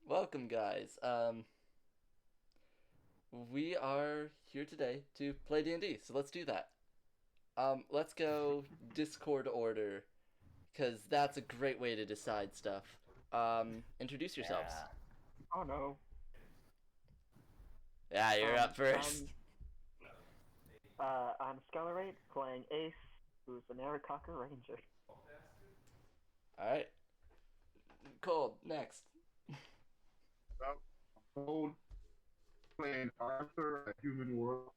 Welcome, guys. We are here today to play D&D, so let's do that. Let's go Discord order, because that's a great way to decide stuff. Introduce yourselves. Yeah. Oh no. Yeah, you're up Um, first. I'm Skellerate playing Ace, who's an Aarakocra Ranger. Alright. Cold, next. Well, Gold playing Arthur, a human world.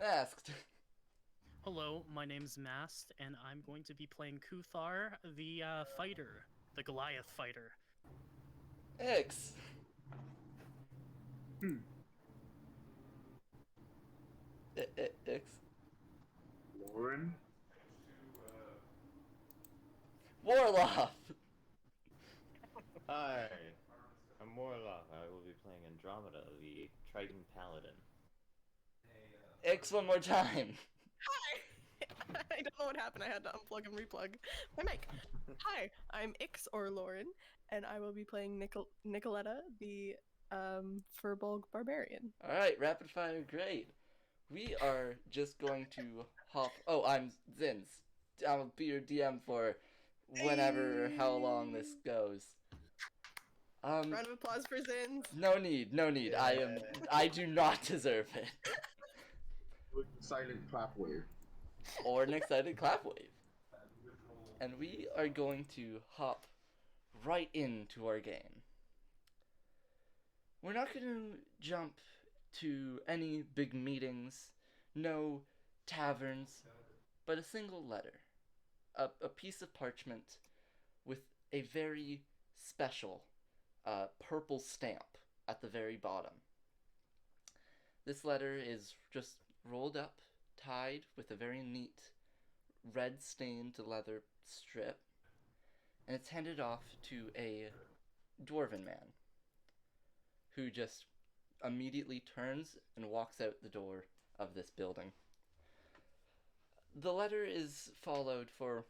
Masked. Hello, my name's Mast, and I'm going to be playing Ku-thar, the fighter, the Goliath fighter. X. X. Lauren, Warlock. Hi, I'm Morlock. I will be playing Andromeda, the Triton Paladin. X one more time. Hi! I don't know what happened. I had to unplug and replug my mic. Hi, I'm Ix or Lauren, and I will be playing Nicoletta, the Furbolg Barbarian. Alright, rapid fire, great. We are just going to hop. Oh, I'm Zins. I'll be your DM for whenever, how long this goes. Round of applause for Zins. No need, no need. I do not deserve it. with the silent clap wave. Or an excited clap wave. And we are going to hop right into our game. We're not going to jump to any big meetings, no taverns, but a single letter. A piece of parchment with a very special purple stamp at the very bottom. This letter is just rolled up, tied with a very neat red stained leather strip, and it's handed off to a dwarven man who just immediately turns and walks out the door of this building. The letter is followed for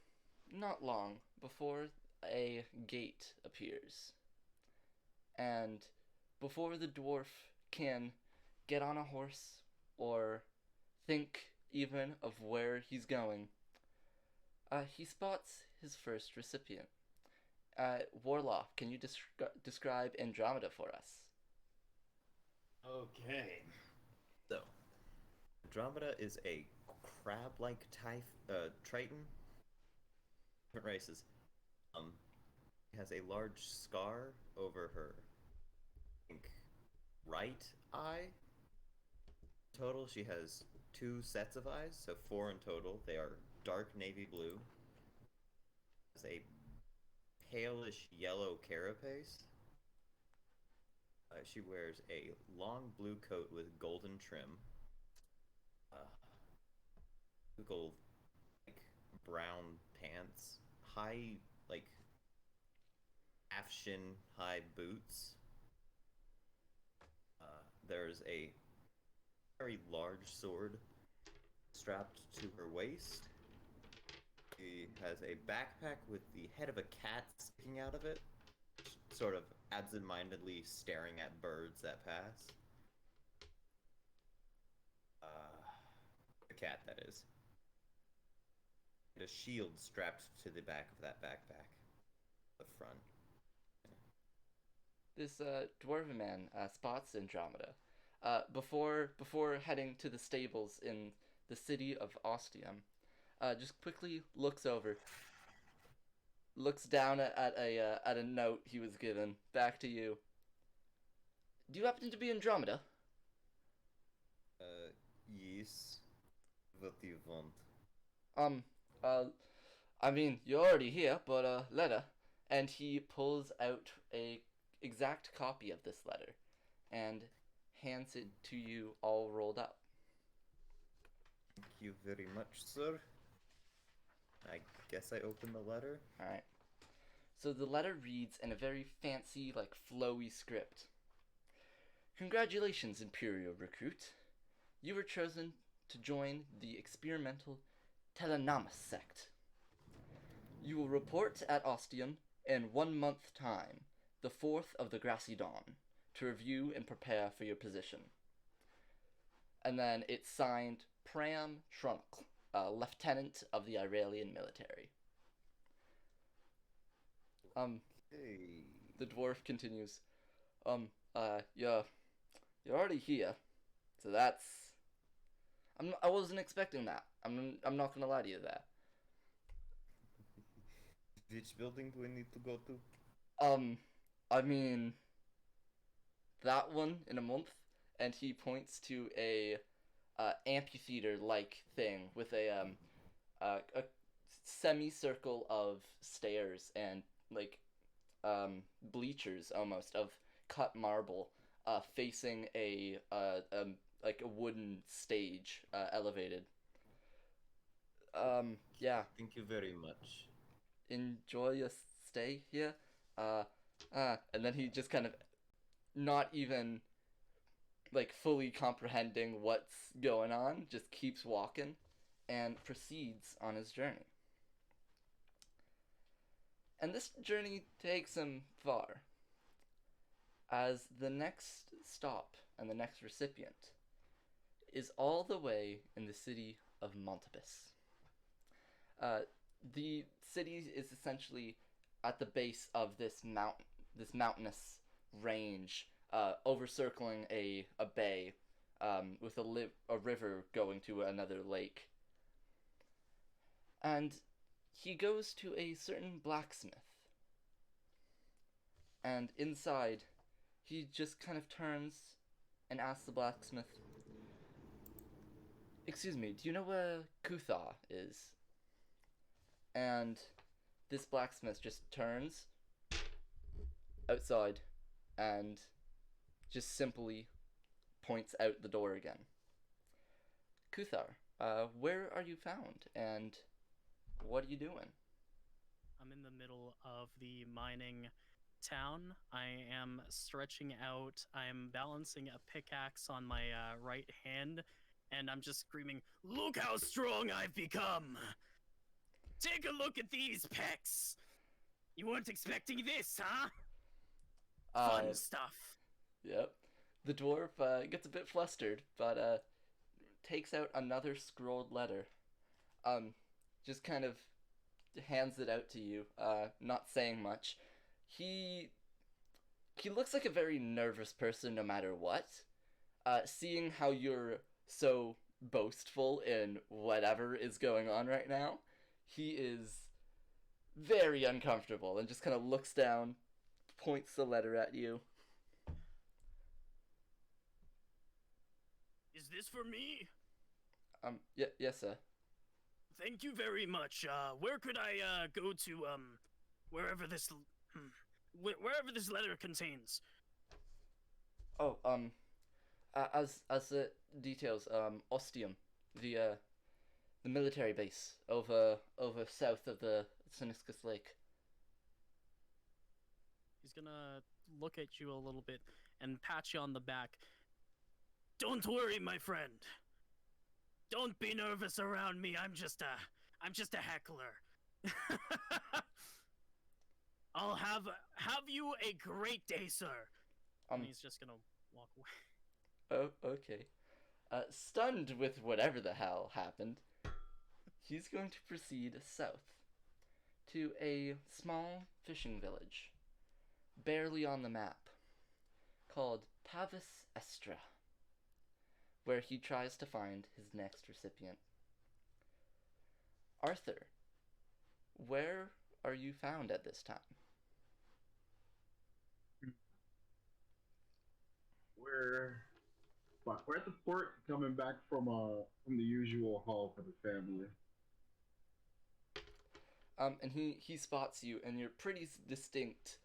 not long before a gate appears. And before the dwarf can get on a horse or think even of where he's going, he spots his first recipient. Warlock, can you describe Andromeda for us? Okay. So, Andromeda is a crab-like Triton. Different races. Has a large scar over her, I think, right eye. Total, she has 2 sets of eyes, so 4 in total. They are dark navy blue. Has a palish yellow carapace. She wears a long blue coat with golden trim. Typical, like, brown pants. High, like, half-shin high boots. There's a very large sword strapped to her waist. She has a backpack with the head of a cat sticking out of it, sort of absent-mindedly staring at birds that pass. The cat, that is. And a shield strapped to the back of that backpack. The front. This dwarven man spots Andromeda. Before heading to the stables in the city of Ostium, just quickly looks over, looks down at a note he was given. Back to you. Do you happen to be Andromeda? Yes. What do you want? I mean, you're already here, but letter. And he pulls out a exact copy of this letter, and hands it to you all rolled up. Thank you very much, sir. I guess I open the letter. Alright. So the letter reads in a very fancy, like, flowy script. Congratulations, Imperial Recruit. You were chosen to join the experimental Telenomus sect. You will report at Ostium in 1 month time, the 4th of the grassy dawn, to review and prepare for your position. And then it's signed Pram Shrunk, Lieutenant of the Iralian military. Hey. The dwarf continues, you're already here, so that's... I wasn't expecting that. I'm not gonna lie to you there. Which building do we need to go to? I mean, that one in a month, and he points to a amphitheater-like thing with a semicircle of stairs and like bleachers almost of cut marble, facing a like a wooden stage, elevated. Yeah. Thank you very much. Enjoy your stay here. And then he just kind of, not even like fully comprehending what's going on, just keeps walking and proceeds on his journey. And this journey takes him far, as the next stop and the next recipient is all the way in the city of Montabus. The city is essentially at the base of this mountainous range, overcircling a bay, with a river going to another lake. And he goes to a certain blacksmith. And inside, he just kind of turns and asks the blacksmith, "Excuse me, do you know where Ku-thar is?" And this blacksmith just turns outside and just simply points out the door again. "Ku-thar, where are you found, and what are you doing?" I'm in the middle of the mining town. I am stretching out. I'm balancing a pickaxe on my right hand, and I'm just screaming, "Look how strong I've become! Take a look at these pecs! You weren't expecting this, huh? Fun stuff." Yep. The dwarf gets a bit flustered, but takes out another scrolled letter. Just kind of hands it out to you, not saying much. He looks like a very nervous person no matter what. Seeing how you're so boastful in whatever is going on right now, he is very uncomfortable and just kind of looks down, points the letter at you. Is this for me? Yes, sir. Thank you very much. Where could I go to wherever this letter contains? Oh, as the details, Ostium, the military base over south of the Siniscus Lake. He's gonna look at you a little bit and pat you on the back. Don't worry, my friend. Don't be nervous around me. I'm just a heckler. I'll have you a great day, sir. And he's just gonna walk away. Oh, okay. Stunned with whatever the hell happened, he's going to proceed south to a small fishing village, barely on the map, called Tavis Estra, where he tries to find his next recipient. Arthur, where are you found at this time? We're at the port, coming back from the usual haul for the family. And he spots you, and your pretty distinct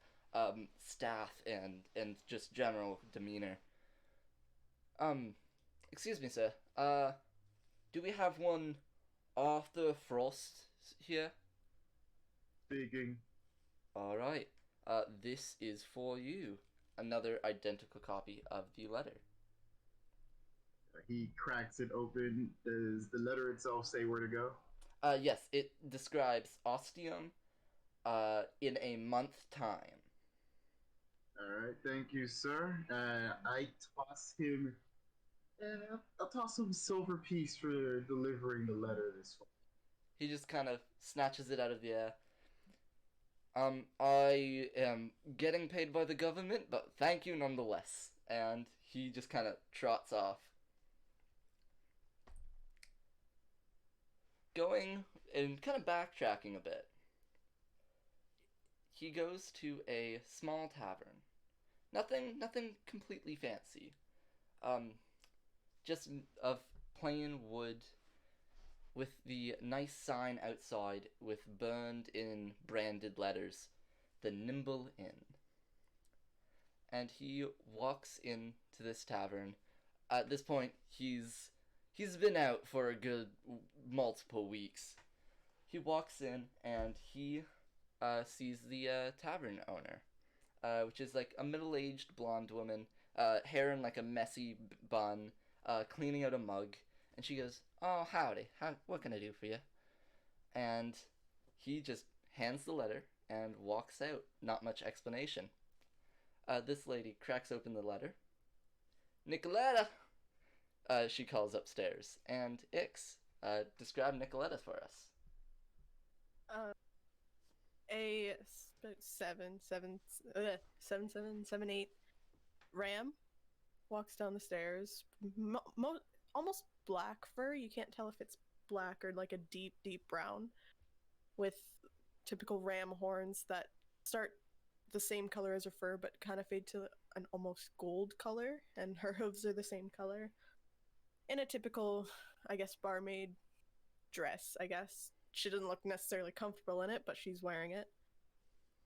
staff and just general demeanor. Excuse me, sir. Do we have one Arthur Frost here? Speaking. All right. This is for you. Another identical copy of the letter. He cracks it open. Does the letter itself say where to go? Yes, it describes Ostium, in a month time. Alright, thank you, sir. I toss him. I'll toss him a silver piece for delivering the letter this way. He just kind of snatches it out of the air. I am getting paid by the government, but thank you nonetheless. And he just kind of trots off. Going and kind of backtracking a bit. He goes to a small tavern. Nothing completely fancy. Just of plain wood with the nice sign outside with burned in branded letters, the Nimble Inn. And he walks into this tavern. At this point, he's been out for a good multiple weeks. He walks in and he sees the tavern owner, which is like a middle-aged blonde woman, hair in like a messy bun, cleaning out a mug. And she goes, "Oh, howdy. What can I do for you?" And he just hands the letter and walks out. Not much explanation. This lady cracks open the letter. "Nicoletta!" She calls upstairs. And Ix, describe Nicoletta for us. A 7'7", ram walks down the stairs. Almost black fur. You can't tell if it's black or like a deep brown, with typical ram horns that start the same color as her fur but kind of fade to an almost gold color, and her hooves are the same color. In a typical, I guess, barmaid dress, I guess. She doesn't look necessarily comfortable in it, but she's wearing it.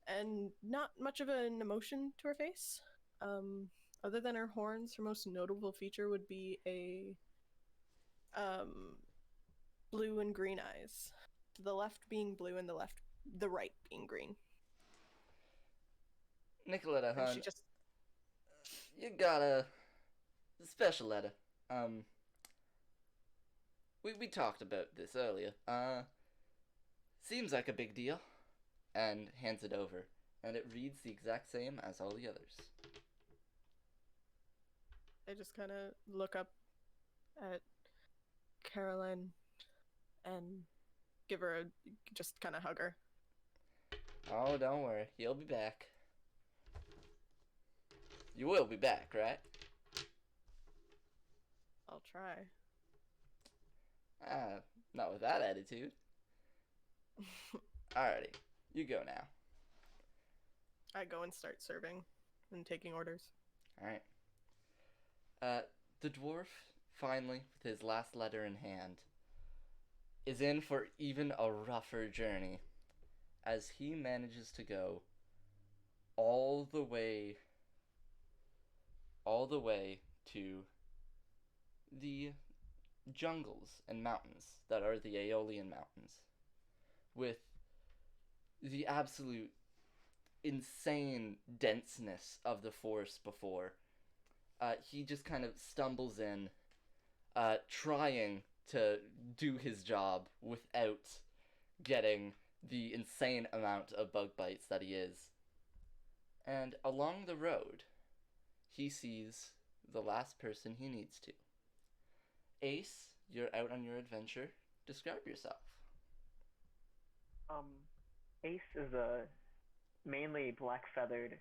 And not much of an emotion to her face. Other than her horns, her most notable feature would be a blue and green eyes. The left being blue and the right being green. Nicoletta, And hon, she just you got a special letter. We talked about this earlier. Seems like a big deal. And hands it over. And it reads the exact same as all the others. I just kind of look up at Caroline and give her just kind of hug her. Oh, don't worry. You'll be back. You will be back, right? I'll try. Not with that attitude. Alrighty. You go now. I go and start serving and taking orders. Alright. The dwarf, finally, with his last letter in hand, is in for even a rougher journey, as he manages to go all the way to the jungles and mountains that are the Aeolian Mountains, with the absolute insane denseness of the forest before. He just kind of stumbles in, trying to do his job without getting the insane amount of bug bites that he is. And along the road, he sees the last person he needs to. Ace, you're out on your adventure. Describe yourself. Ace is a mainly black-feathered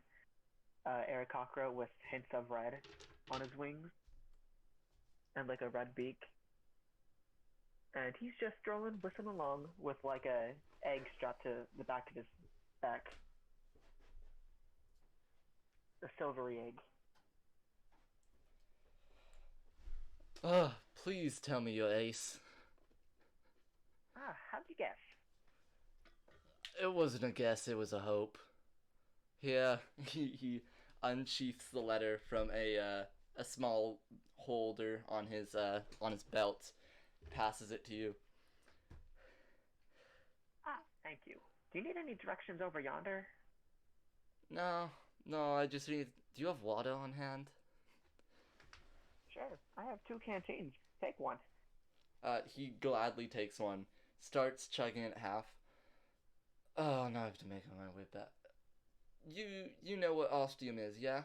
Aqquar with hints of red on his wings and like a red beak. And he's just strolling, whistling along with like a egg strapped to the back of his back. A silvery egg. Please tell me you're Ace. How'd you guess? It wasn't a guess, it was a hope. Yeah, he unsheaths the letter from a small holder on his belt, passes it to you. Thank you. Do you need any directions over yonder? No, I just need... Do you have water on hand? Sure, I have 2 canteens. Take one. He gladly takes one, starts chugging it half. Oh, now I have to make my way back. You know what ostium is, yeah?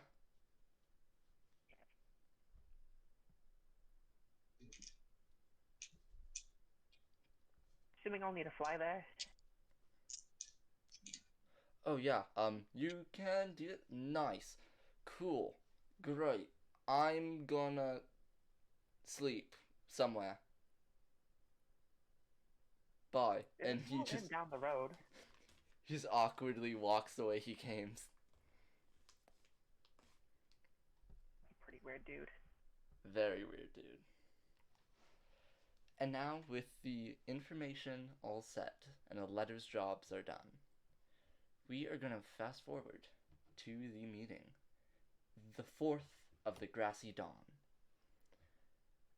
Assuming I'll need to fly there. Oh yeah, you can do it. Nice. Cool. Great. I'm gonna sleep somewhere. Bye. And he It's down the road. just awkwardly walks the way he came. Pretty weird dude. Very weird, dude. And now, with the information all set and the letters jobs are done, we are gonna fast forward to the meeting. The 4th of the grassy dawn.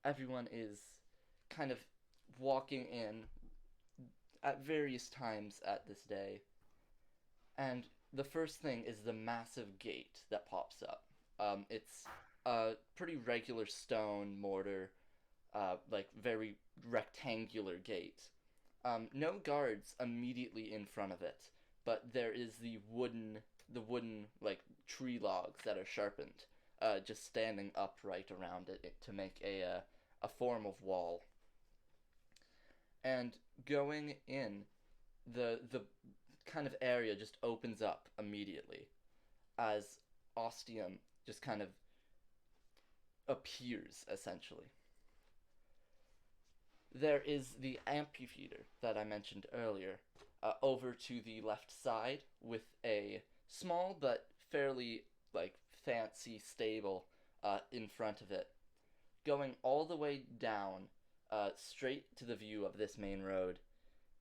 Everyone is kind of walking in at various times at this day, and the first thing is the massive gate that pops up. It's a pretty regular stone mortar, like very rectangular gate. No guards immediately in front of it, but there is the wooden like tree logs that are sharpened, just standing upright around it to make a form of wall. And going in, the kind of area just opens up immediately as ostium just kind of appears, essentially. There is the amphitheater that I mentioned earlier, over to the left side, with a small but fairly like fancy stable in front of it. Going all the way down, straight to the view of this main road,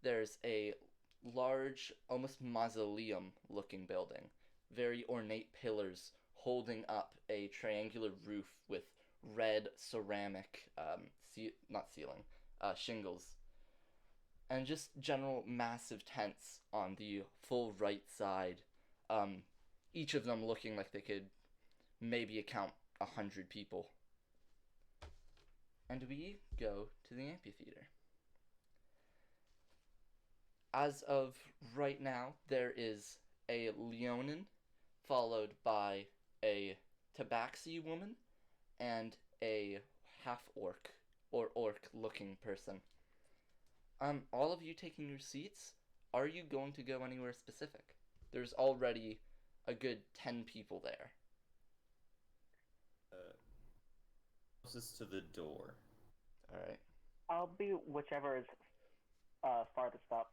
there's a large, almost mausoleum-looking building. Very ornate pillars holding up a triangular roof with red ceramic, shingles. And just general massive tents on the full right side. Each of them looking like they could maybe account 100 people. And we go to the amphitheater. As of right now, there is a Leonin, followed by a Tabaxi woman, and a half-orc, or orc-looking person. All of you taking your seats, are you going to go anywhere specific? There's already a good 10 people there. Closest to the door. Alright. I'll be whichever is farthest up.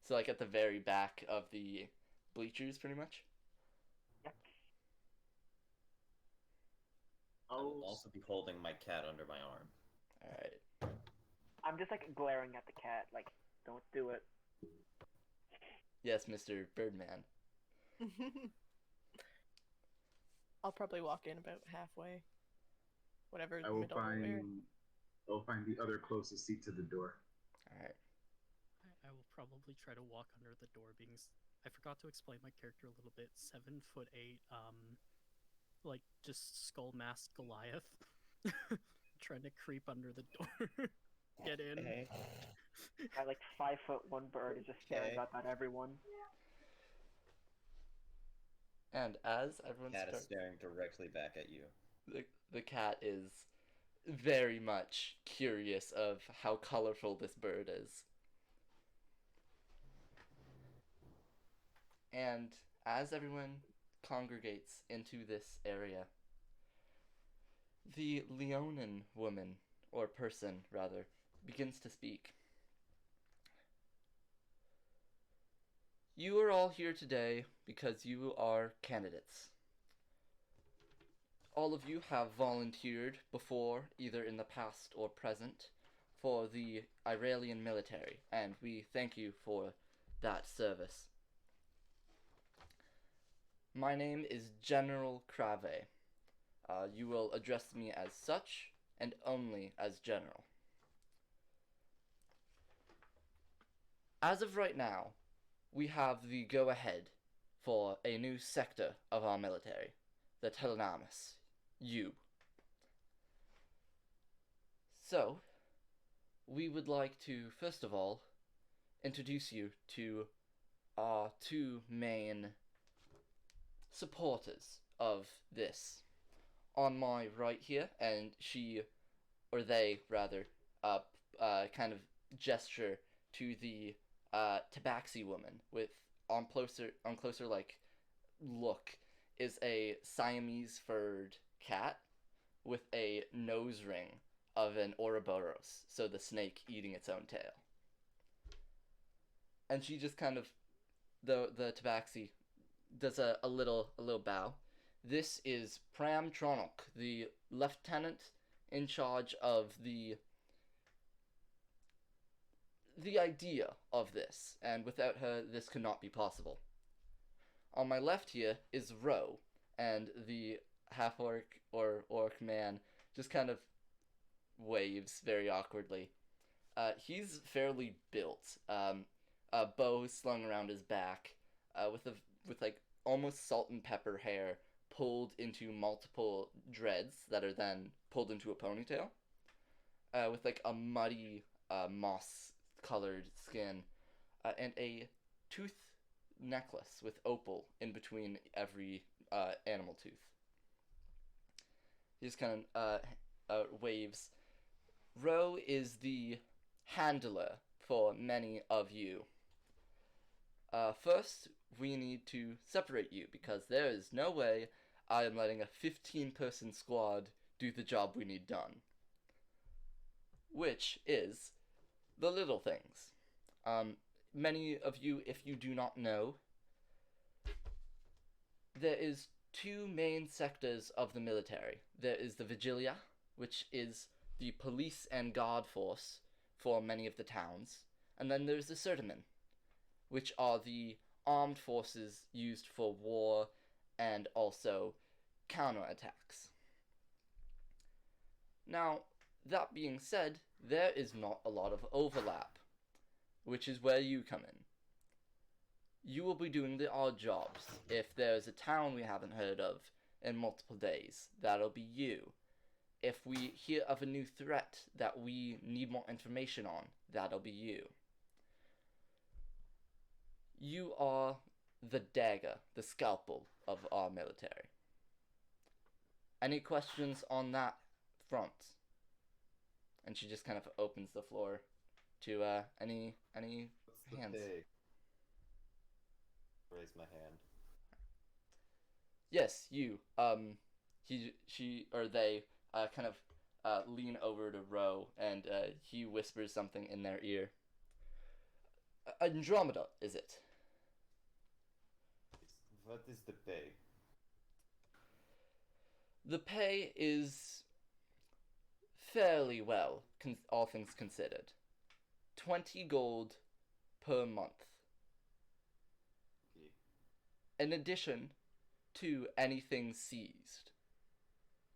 So like at the very back of the bleachers, pretty much? Yep. I will also be holding my cat under my arm. Alright. I'm just like glaring at the cat, like, don't do it. Yes, Mr. Birdman. I'll probably walk in about halfway. Whatever I will middle where. I'll find the other closest seat to the door. Alright. I will probably try to walk under the door, being I forgot to explain my character a little bit. 7'8", like just skull mask Goliath, trying to creep under the door, get in. Okay. I like 5'1" bird is just staring up at everyone. And as everyone Cat is starts, staring directly back at you. the cat is very much curious of how colorful this bird is. And as everyone congregates into this area, the Leonin woman, or person rather, begins to speak. You are all here today because you are candidates. All of you have volunteered before, either in the past or present, for the Iralian military, and we thank you for that service. My name is General Crave. You will address me as such, and only as General. As of right now, we have the go-ahead for a new sector of our military, the Telanamis. You. So, we would like to, first of all, introduce you to are two main supporters of this. On my right here, and she, or they rather, kind of gesture to the tabaxi woman with on closer like look is a Siamese furred cat with a nose ring of an Ouroboros, so the snake eating its own tail. And she just kind of the tabaxi does a little bow. This is Pram Tronok, the lieutenant in charge of the idea of this, and without her, this could not be possible. On my left here is Ro, and the half-orc or orc man just kind of waves very awkwardly. He's fairly built, a bow slung around his back, with like almost salt and pepper hair pulled into multiple dreads that are then pulled into a ponytail, with like a muddy moss-colored skin, and a tooth necklace with opal in between every animal tooth. He just kind of waves. Ro is the handler for many of you. First, we need to separate you, because there is no way I am letting a 15-person squad do the job we need done. Which is the little things. Many of you, if you do not know, there is two main sectors of the military. There is the Vigilia, which is the police and guard force for many of the towns, and then there's the Certamen, which are the armed forces used for war and also counterattacks. Now, that being said, there is not a lot of overlap, which is where you come in. You will be doing the odd jobs. If there's a town we haven't heard of in multiple days, that'll be you. If we hear of a new threat that we need more information on, that'll be you. You are the dagger, the scalpel of our military. Any questions on that front? And she just kind of opens the floor to any What's hands. the pay? Raise my hand. Yes, you. She or they kind of lean over to Ro, and he whispers something in their ear. Andromeda, is it? What is the pay? The pay is fairly well, all things considered. 20 gold per month. Okay. In addition to anything seized.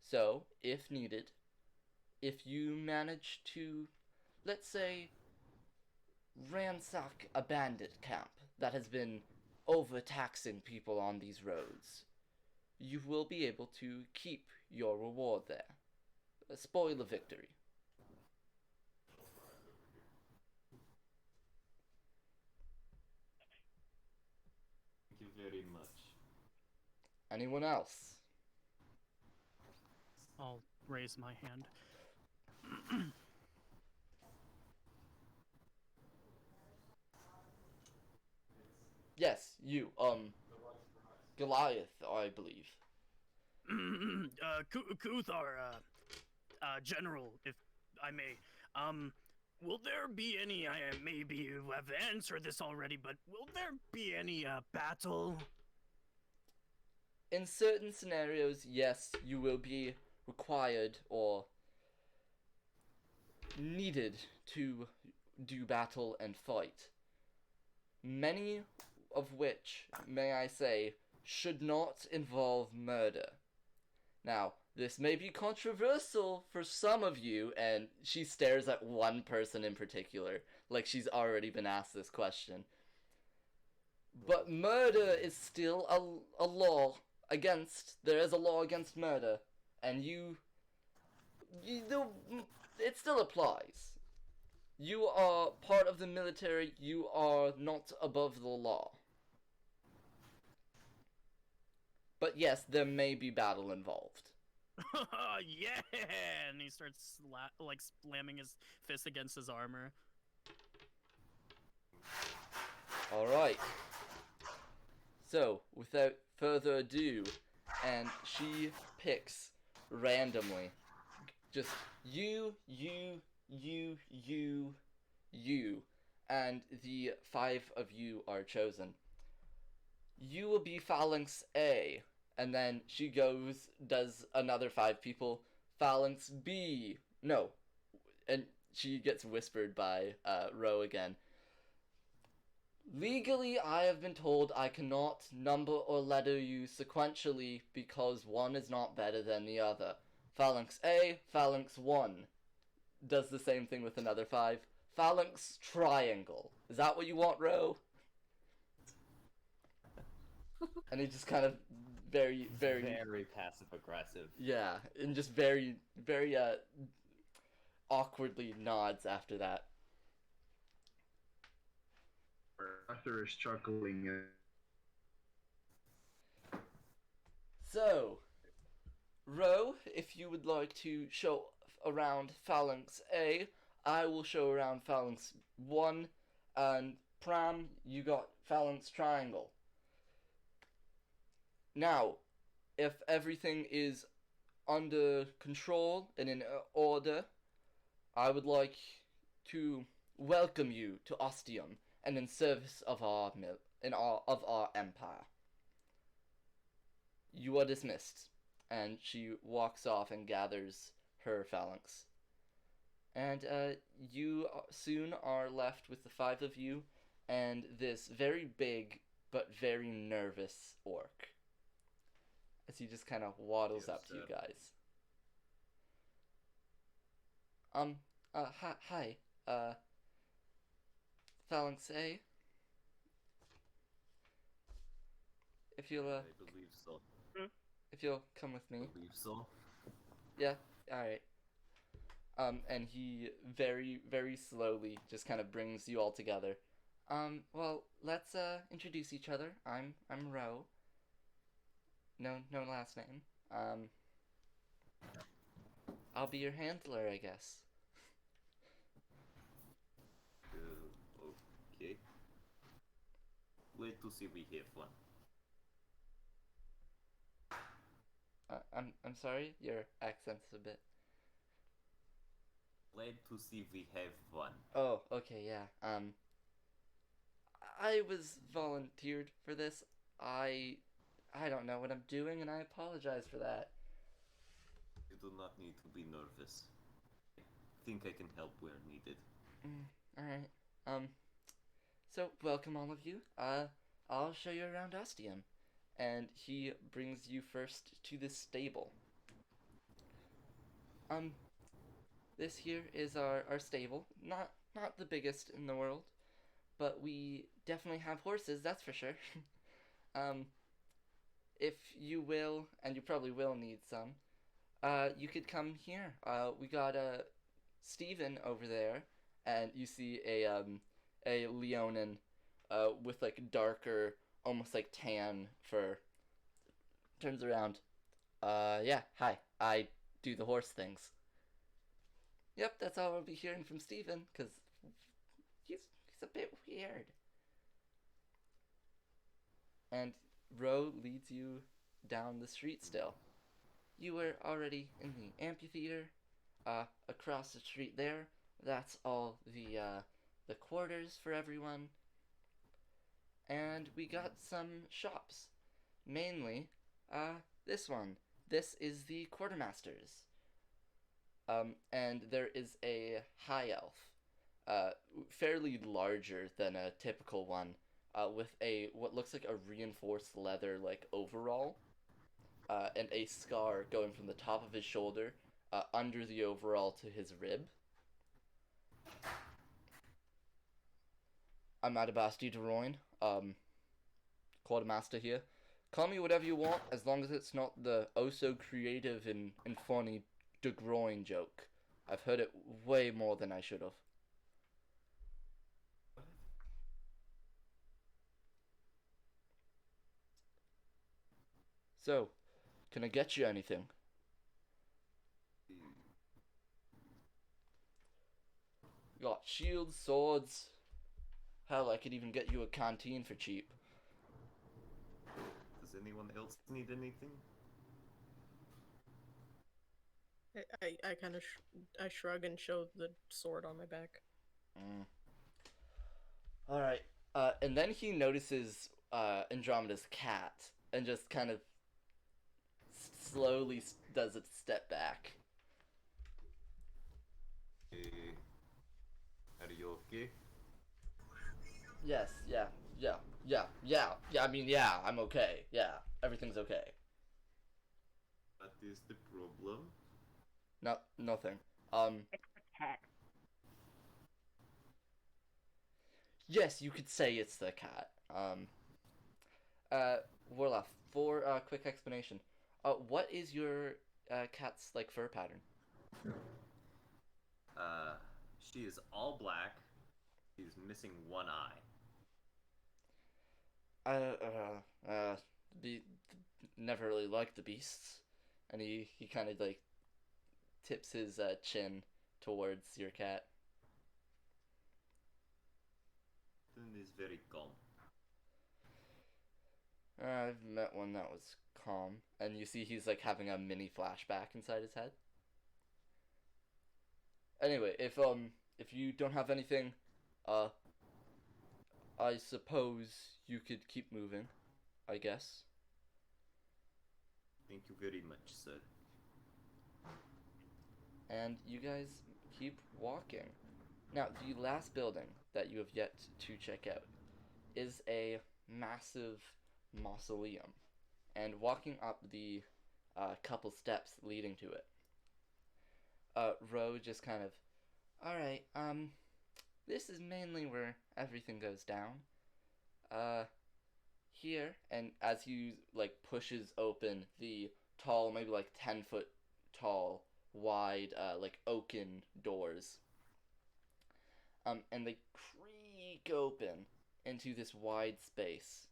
So, if needed, if you manage to, let's say, ransack a bandit camp that has been overtaxing people on these roads, you will be able to keep your reward there. A spoil of victory. Thank you very much. Anyone else? I'll raise my hand. Yes, you, Goliath, I believe. Ku-thar, General, if I may. Will there be any, maybe you have answered this already, but will there be any, battle? In certain scenarios, yes, you will be required or needed to do battle and fight. Many of which, may I say, should not involve murder. Now, this may be controversial for some of you, and she stares at one person in particular, like she's already been asked this question. But murder is still a law against, there is a law against murder, and it still applies. You are part of the military, you are not above the law. But yes, there may be battle involved. Yeah! And he starts slamming his fist against his armor. Alright. So, without further ado, and she picks randomly just you, and the 5 of you are chosen. You will be Phalanx A, and then she does another 5 people, Phalanx B. No, and she gets whispered by Ro again. Legally, I have been told I cannot number or letter you sequentially because one is not better than the other. Phalanx A, Phalanx 1 does the same thing with another 5. Phalanx triangle. Is that what you want, Ro? And he just kind of very passive aggressive. Yeah, and just very awkwardly nods after that. Arthur is chuckling. So, Ro, if you would like to show around Phalanx A, I will show around Phalanx 1, and Pram, you got Phalanx triangle. Now, if everything is under control and in order, I would like to welcome you to Ostium and in service of our empire. You are dismissed. And she walks off and gathers her phalanx. And you soon are left with the 5 of you and this very big but very nervous orc. As he just kind of waddles up to you guys. Hi, Phalanx A. If you'll, I believe so. If you'll come with me. I believe so. Yeah, alright. And he very, very slowly just kind of brings you all together. Well, let's, introduce each other. I'm Ro. No last name. I'll be your handler, I guess. Okay. Wait to see we have one. I'm sorry, your accent's a bit... Glad to see we have one. Oh, okay, yeah. I was volunteered for this. I don't know what I'm doing, and I apologize for that. You do not need to be nervous. I think I can help where needed. Alright. So, welcome all of you. I'll show you around Ostium. And he brings you first to this stable. This here is our stable. Not the biggest in the world, but we definitely have horses, that's for sure. If you will, and you probably will need some, you could come here. We got Steven over there, and you see a Leonin with like darker, almost like tan fur. Turns around. Yeah, hi. I do the horse things. Yep, that's all we'll be hearing from Steven, because he's a bit weird. And Ro leads you down the street still. You were already in the amphitheater. Across the street there, that's all the quarters for everyone. And we got some shops. Mainly, this one. This is the quartermaster's. And there is a high elf, fairly larger than a typical one, with what looks like a reinforced leather like overall, and a scar going from the top of his shoulder under the overall to his rib. I'm Adabasti DeRoyne, quartermaster here. Call me whatever you want, as long as it's not the oh-so-creative and funny De Groin joke. I've heard it way more than I should have. So, can I get you anything? Got shields, swords. Hell, I could even get you a canteen for cheap. Does anyone else need anything? I kind of I shrug and show the sword on my back. Alright. And then he notices Andromeda's cat and just kind of slowly does a step back. Are you okay? Yes, yeah, I mean, yeah, I'm okay. Yeah, everything's okay. What is the problem? Nothing. It's the cat. Yes, you could say it's the cat. Warlock, for a quick explanation, what is your cat's like fur pattern? She is all black. She's missing one eye. Be never really liked the beasts, and he kind of like tips his chin towards your cat. Then is very calm. I've met one that was calm, and you see he's like having a mini flashback inside his head. Anyway, if you don't have anything, I suppose you could keep moving, I guess. Thank you very much, sir. And you guys keep walking. Now, the last building that you have yet to check out is a massive mausoleum. And walking up the couple steps leading to it, Ro just kind of, alright, this is mainly where everything goes down. Here, and as he like pushes open the tall, maybe like 10-foot tall, wide, like oaken doors, and they creak open into this wide space.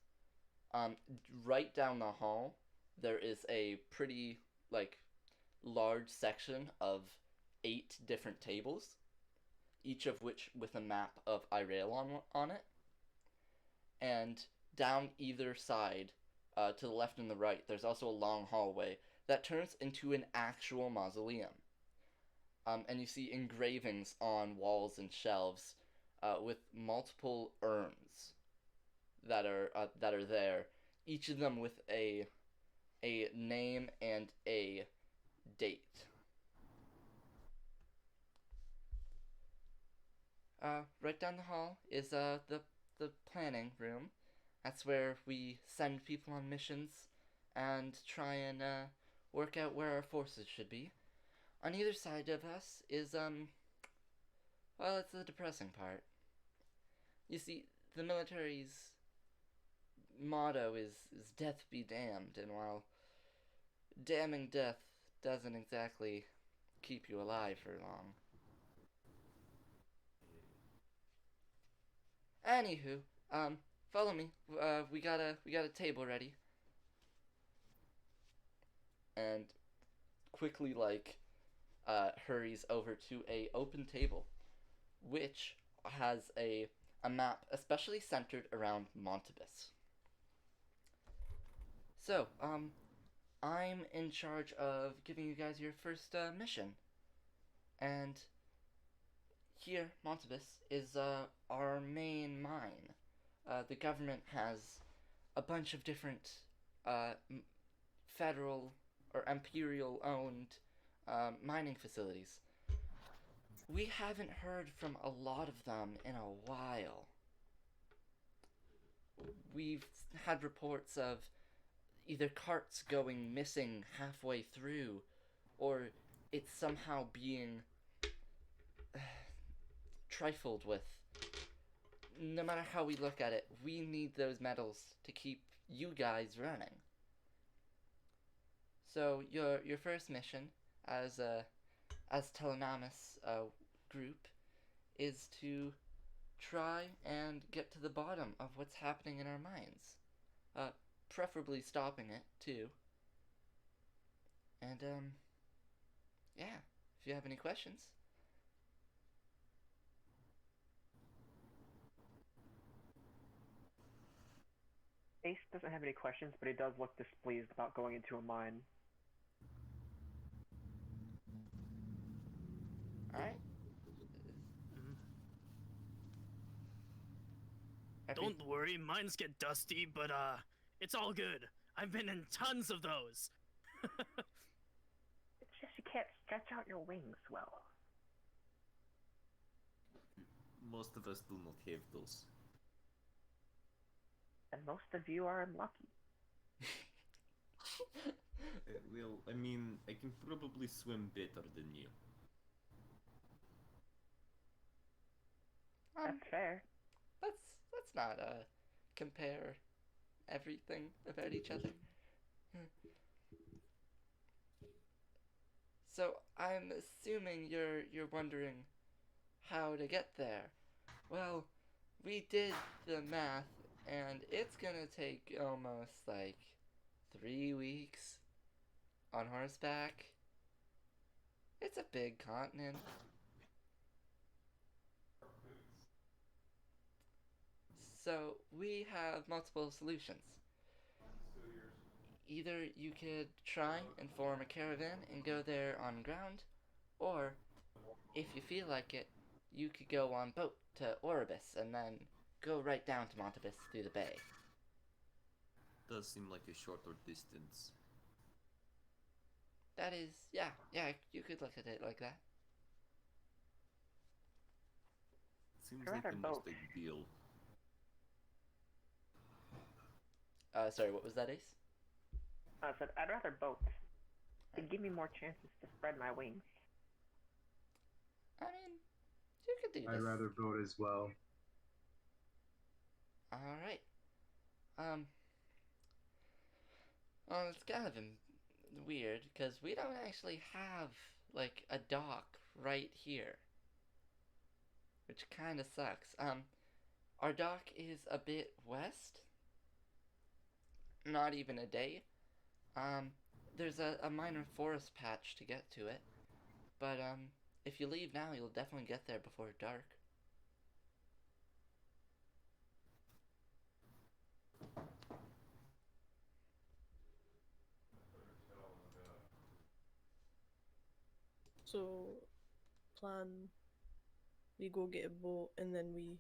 Right down the hall, there is a pretty like large section of 8 different tables, each of which with a map of Iralian on it. And down either side, to the left and the right, there's also a long hallway that turns into an actual mausoleum. And you see engravings on walls and shelves with multiple urns that are there, each of them with a name and a date. Right down the hall is the planning room. That's where we send people on missions and try and work out where our forces should be. On either side of us is well, it's the depressing part. You see, the military's motto is death be damned, and while damning death doesn't exactly keep you alive for long. Anywho, follow me. We got a table ready. And quickly hurries over to a open table, which has a map especially centered around Montabus. So, I'm in charge of giving you guys your first mission. And here, Montabus, is our main mine. The government has a bunch of different federal or imperial-owned mining facilities. We haven't heard from a lot of them in a while. We've had reports of either carts going missing halfway through, or it's somehow being trifled with. No matter how we look at it, we need those metals to keep you guys running. So your first mission as Telenamis group is to try and get to the bottom of what's happening in our mines. Preferably stopping it too. And, yeah, if you have any questions. Ace doesn't have any questions, but he does look displeased about going into a mine. Alright. Don't worry, mines get dusty, but it's all good. I've been in tons of those. It's just you can't stretch out your wings well. Most of us do not have those. And most of you are unlucky. Well, I mean, I can probably swim better than you. That's fair. Let's not compare everything about each other. So I'm assuming you're wondering how to get there. Well, we did the math, and it's gonna take almost like 3 weeks on horseback. It's a big continent. So we have multiple solutions. Either you could try and form a caravan and go there on ground, or if you feel like it, you could go on boat to Oribus and then go right down to Montabus through the bay. Does seem like a shorter distance. That is, yeah, you could look at it like that. Seems I'd like rather the most boat. ideal. Sorry, what was that, Ace? I said I'd rather boat. It'd give me more chances to spread my wings. I mean, you could do this. I'd rather vote as well. Alright. Well, it's kind of weird, because we don't actually have, like, a dock right here. Which kind of sucks. Our dock is a bit west. Not even a day. There's a minor forest patch to get to it. But, if you leave now, you'll definitely get there before dark. So, plan. We go get a boat and then we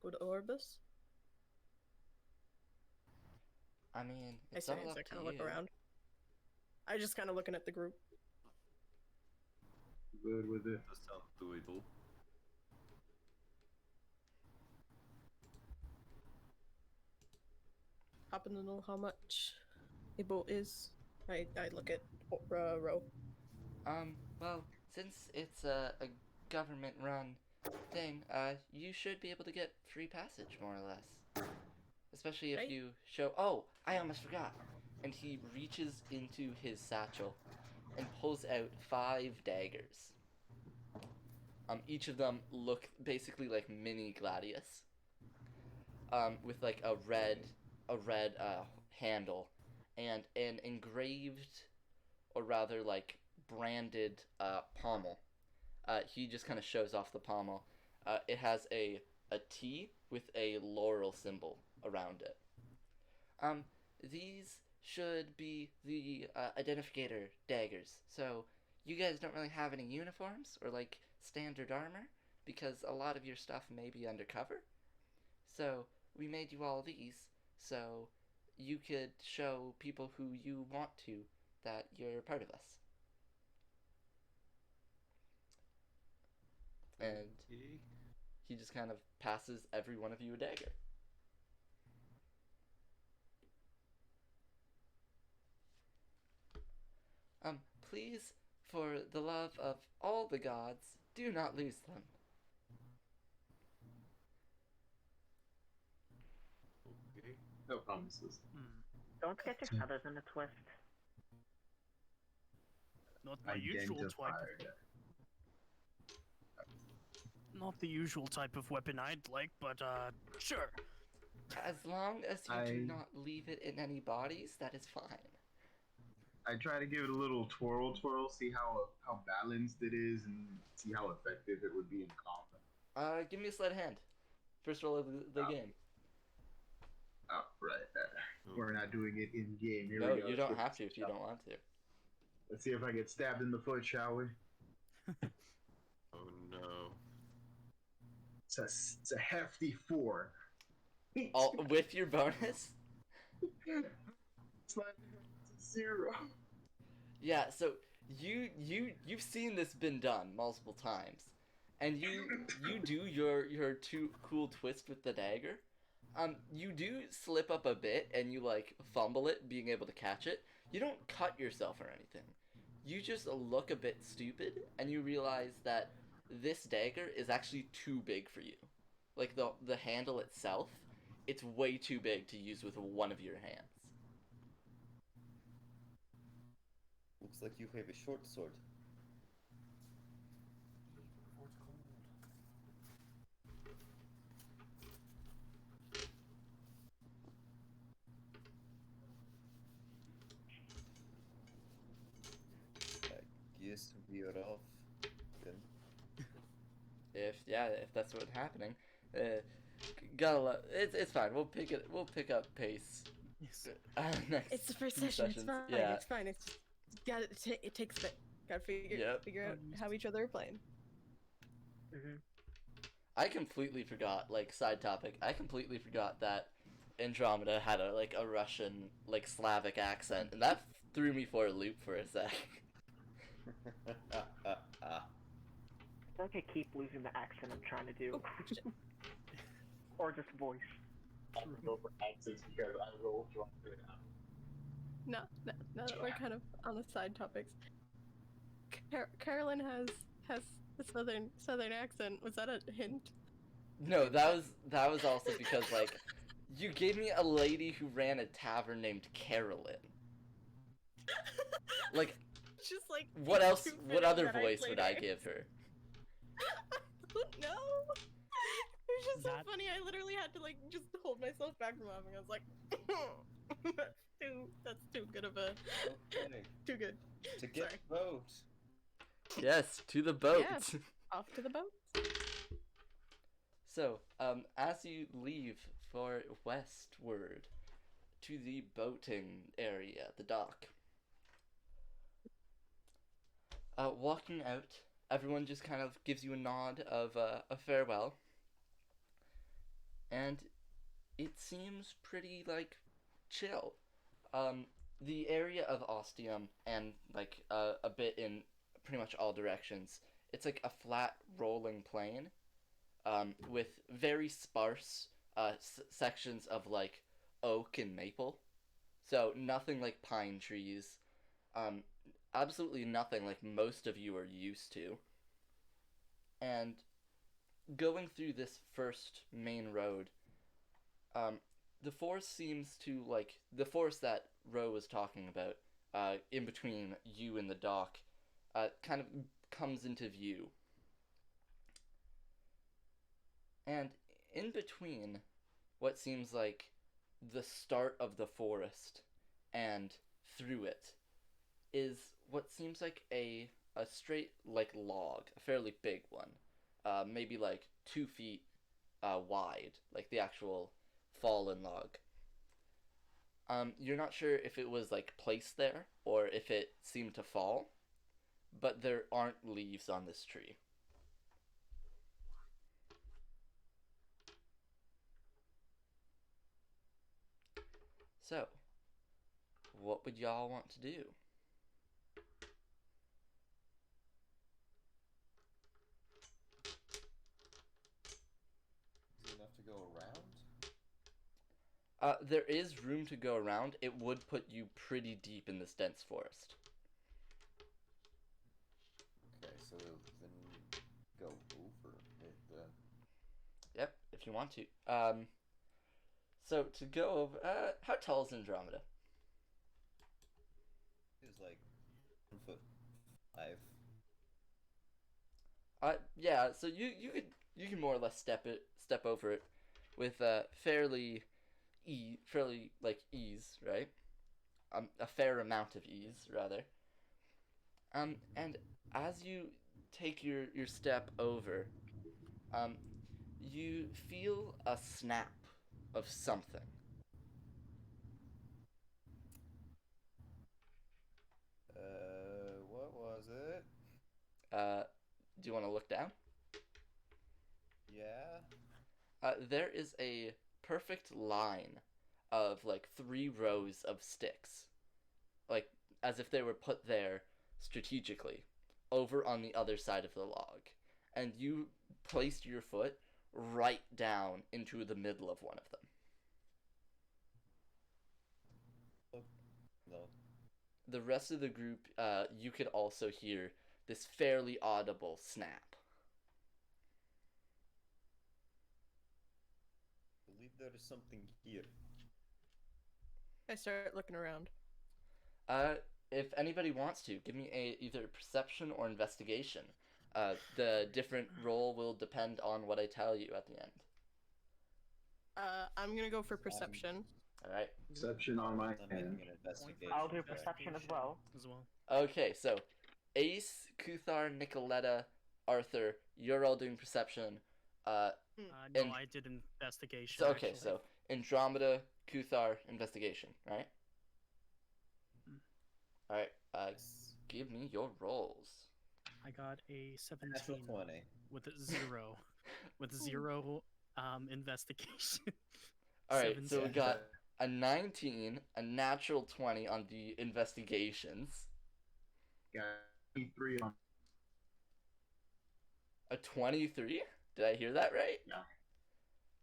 go to Orbis. I mean, I it's say all as up I to kind of you. look around. I just kind of looking at the group. Good with it. Does sound doable. Happen to know how much a boat is? I look at Ro. Well, since it's a government-run thing, you should be able to get free passage, more or less. Especially if Right. you show... Oh, I almost forgot. And he reaches into his satchel and pulls out 5 daggers. Each of them look basically like mini gladius. With like a red handle and an engraved, or rather like branded pommel. He just kind of shows off the pommel. It has a T with a laurel symbol around it. These should be the identificator daggers. So you guys don't really have any uniforms or like standard armor because a lot of your stuff may be undercover. So we made you all these so you could show people who you want to that you're part of us. And Okay. he just kind of passes every one of you a dagger. Please, for the love of all the gods, do not lose them. Okay. No promises. Don't get your feathers in a twist. Not my usual type. Identified. Not the usual type of weapon I'd like, but sure. As long as you do I- not leave it in any bodies, that is fine. I try to give it a little twirl, see how balanced it is, and see how effective it would be in combat. Give me a sleight of hand. First roll of the game. Oh, right. We're not doing it in game. Here No, we go. you don't have to if you don't want to. Let's see if I get stabbed in the foot, shall we? Oh no. It's a hefty 4. All with your bonus? It's like 0. Yeah, so you've seen this been done multiple times. And you do your too cool twist with the dagger. You do slip up a bit and you like fumble it, being able to catch it. You don't cut yourself or anything. You just look a bit stupid and you realize that this dagger is actually too big for you. Like the handle itself, it's way too big to use with one of your hands. Looks like you have a short sword. I guess we are off then. If that's what's happening, it's fine. We'll pick up pace. Yes. Next It's the first few session. It's sessions. fine. Yeah. It's fine. It's just, it takes a bit. Gotta figure Yep. out how each other are playing. Mm-hmm. I completely forgot. Like side topic. I completely forgot that Andromeda had a Russian Slavic accent, and that threw me for a loop for a sec. I feel like I keep losing the accent I'm trying to do. Or just voice. I don't know for accents because I will drop it out. No, now that we're kind of on the side topics, Carolyn has a southern accent. Was that a hint? No, that was also because you gave me a lady who ran a tavern named Carolyn. Just like What else? too What fitting other that voice played would I it. give her? I don't know. It was just so funny. I literally had to just hold myself back from laughing. I was like, that's too good of a Okay. too good. To get Sorry. vote. Yes, to the boat. Yeah. Off to the boat. So, as you leave for westward to the boating area, the dock, walking out, everyone just kind of gives you a nod of a farewell, and it seems pretty chill. The area of Ostium and a bit in pretty much all directions, it's like a flat rolling plain. With very sparse sections of oak and maple, so nothing like pine trees, absolutely nothing like most of you are used to. And going through this first main road, the forest seems to the forest that Ro was talking about, in between you and the dock, kind of comes into view. And in between what seems like the start of the forest and through it is what seems like a straight log, a fairly big one, maybe 2 feet wide, like the actual fallen log. You're not sure if it was placed there or if it seemed to fall, but there aren't leaves on this tree. So, what would y'all want to do? Is it enough to go around? There is room to go around. It would put you pretty deep in this dense forest. Okay, so then go over it then. Yep, if you want to. So to go over, how tall is Andromeda? It's 1'5". Yeah. So you can more or less step over it with fairly ease, right? a fair amount of ease, rather. And as you take your step over, you feel a snap of something. What was it? Do you want to look down? Yeah. There is a perfect line of like 3 rows of sticks, like as if they were put there strategically, over on the other side of the log, and you placed your foot right down into the middle of one of them. No. The rest of the group, you could also hear this fairly audible snap. I believe there is something here. I start looking around. If anybody wants to, give me either perception or investigation. The different roll will depend on what I tell you at the end. I'm gonna go for perception. All right. Perception on my I'm making end. an investigation. I'll do check. perception as well. As well. Okay, so Ace, Ku-thar, Nicoletta, Arthur, you're all doing perception. No, And- I did investigation. So okay, actually. so Andromeda, Ku-thar, investigation, right? All right. Give me your rolls. I got a 17 Natural 20. with a 0, with 0 investigation. All right, so we 17. got a 19, a natural 20 on the investigations, Got 3 on. a 23. Did I hear that right? Yeah.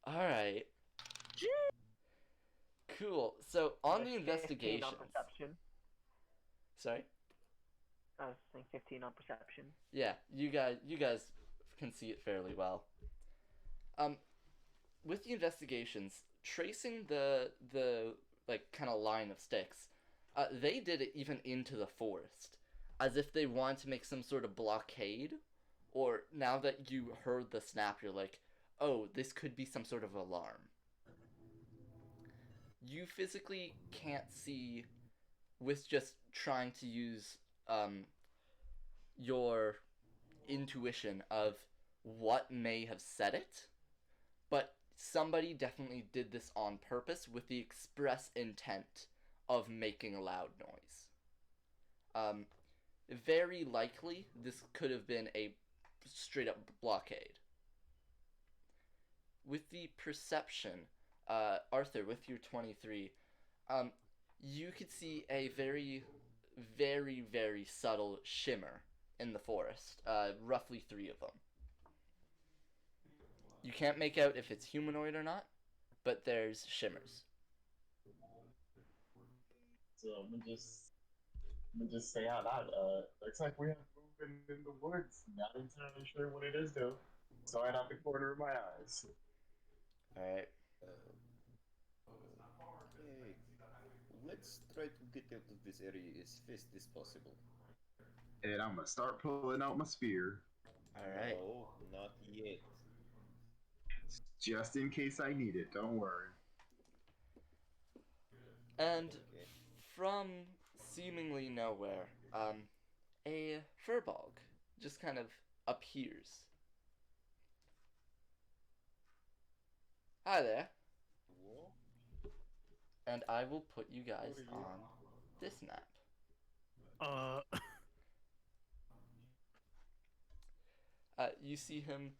All right. Cool. So on the 15 investigations. on perception. Sorry. I was saying 15 on perception. Yeah, you guys can see it fairly well. With the investigations, tracing the like kind of line of sticks, they did it even into the forest, as if they wanted to make some sort of blockade. Or now that you heard the snap, you're like, oh, this could be some sort of alarm. You physically can't see with just trying to use your intuition of what may have said it, but somebody definitely did this on purpose with the express intent of making a loud noise. Very likely this could have been a straight up blockade. With the perception, Arthur, with your 23, you could see a very, very, very subtle shimmer in the forest, roughly 3 of them. You can't make out if it's humanoid or not, but there's shimmers. So I'm gonna just say out loud, looks like we have movement in the woods. Not entirely sure what it is though. Saw it out the corner of my eyes. Alright. Okay. Let's try to get out of this area as fast as possible. And I'm gonna start pulling out my spear, Alright. No, not yet. just in case I need it. Don't worry. And Okay. from seemingly nowhere, a furbog just kind of appears. Hi there, Whoa. and I will put you guys What are you? on this map. You see him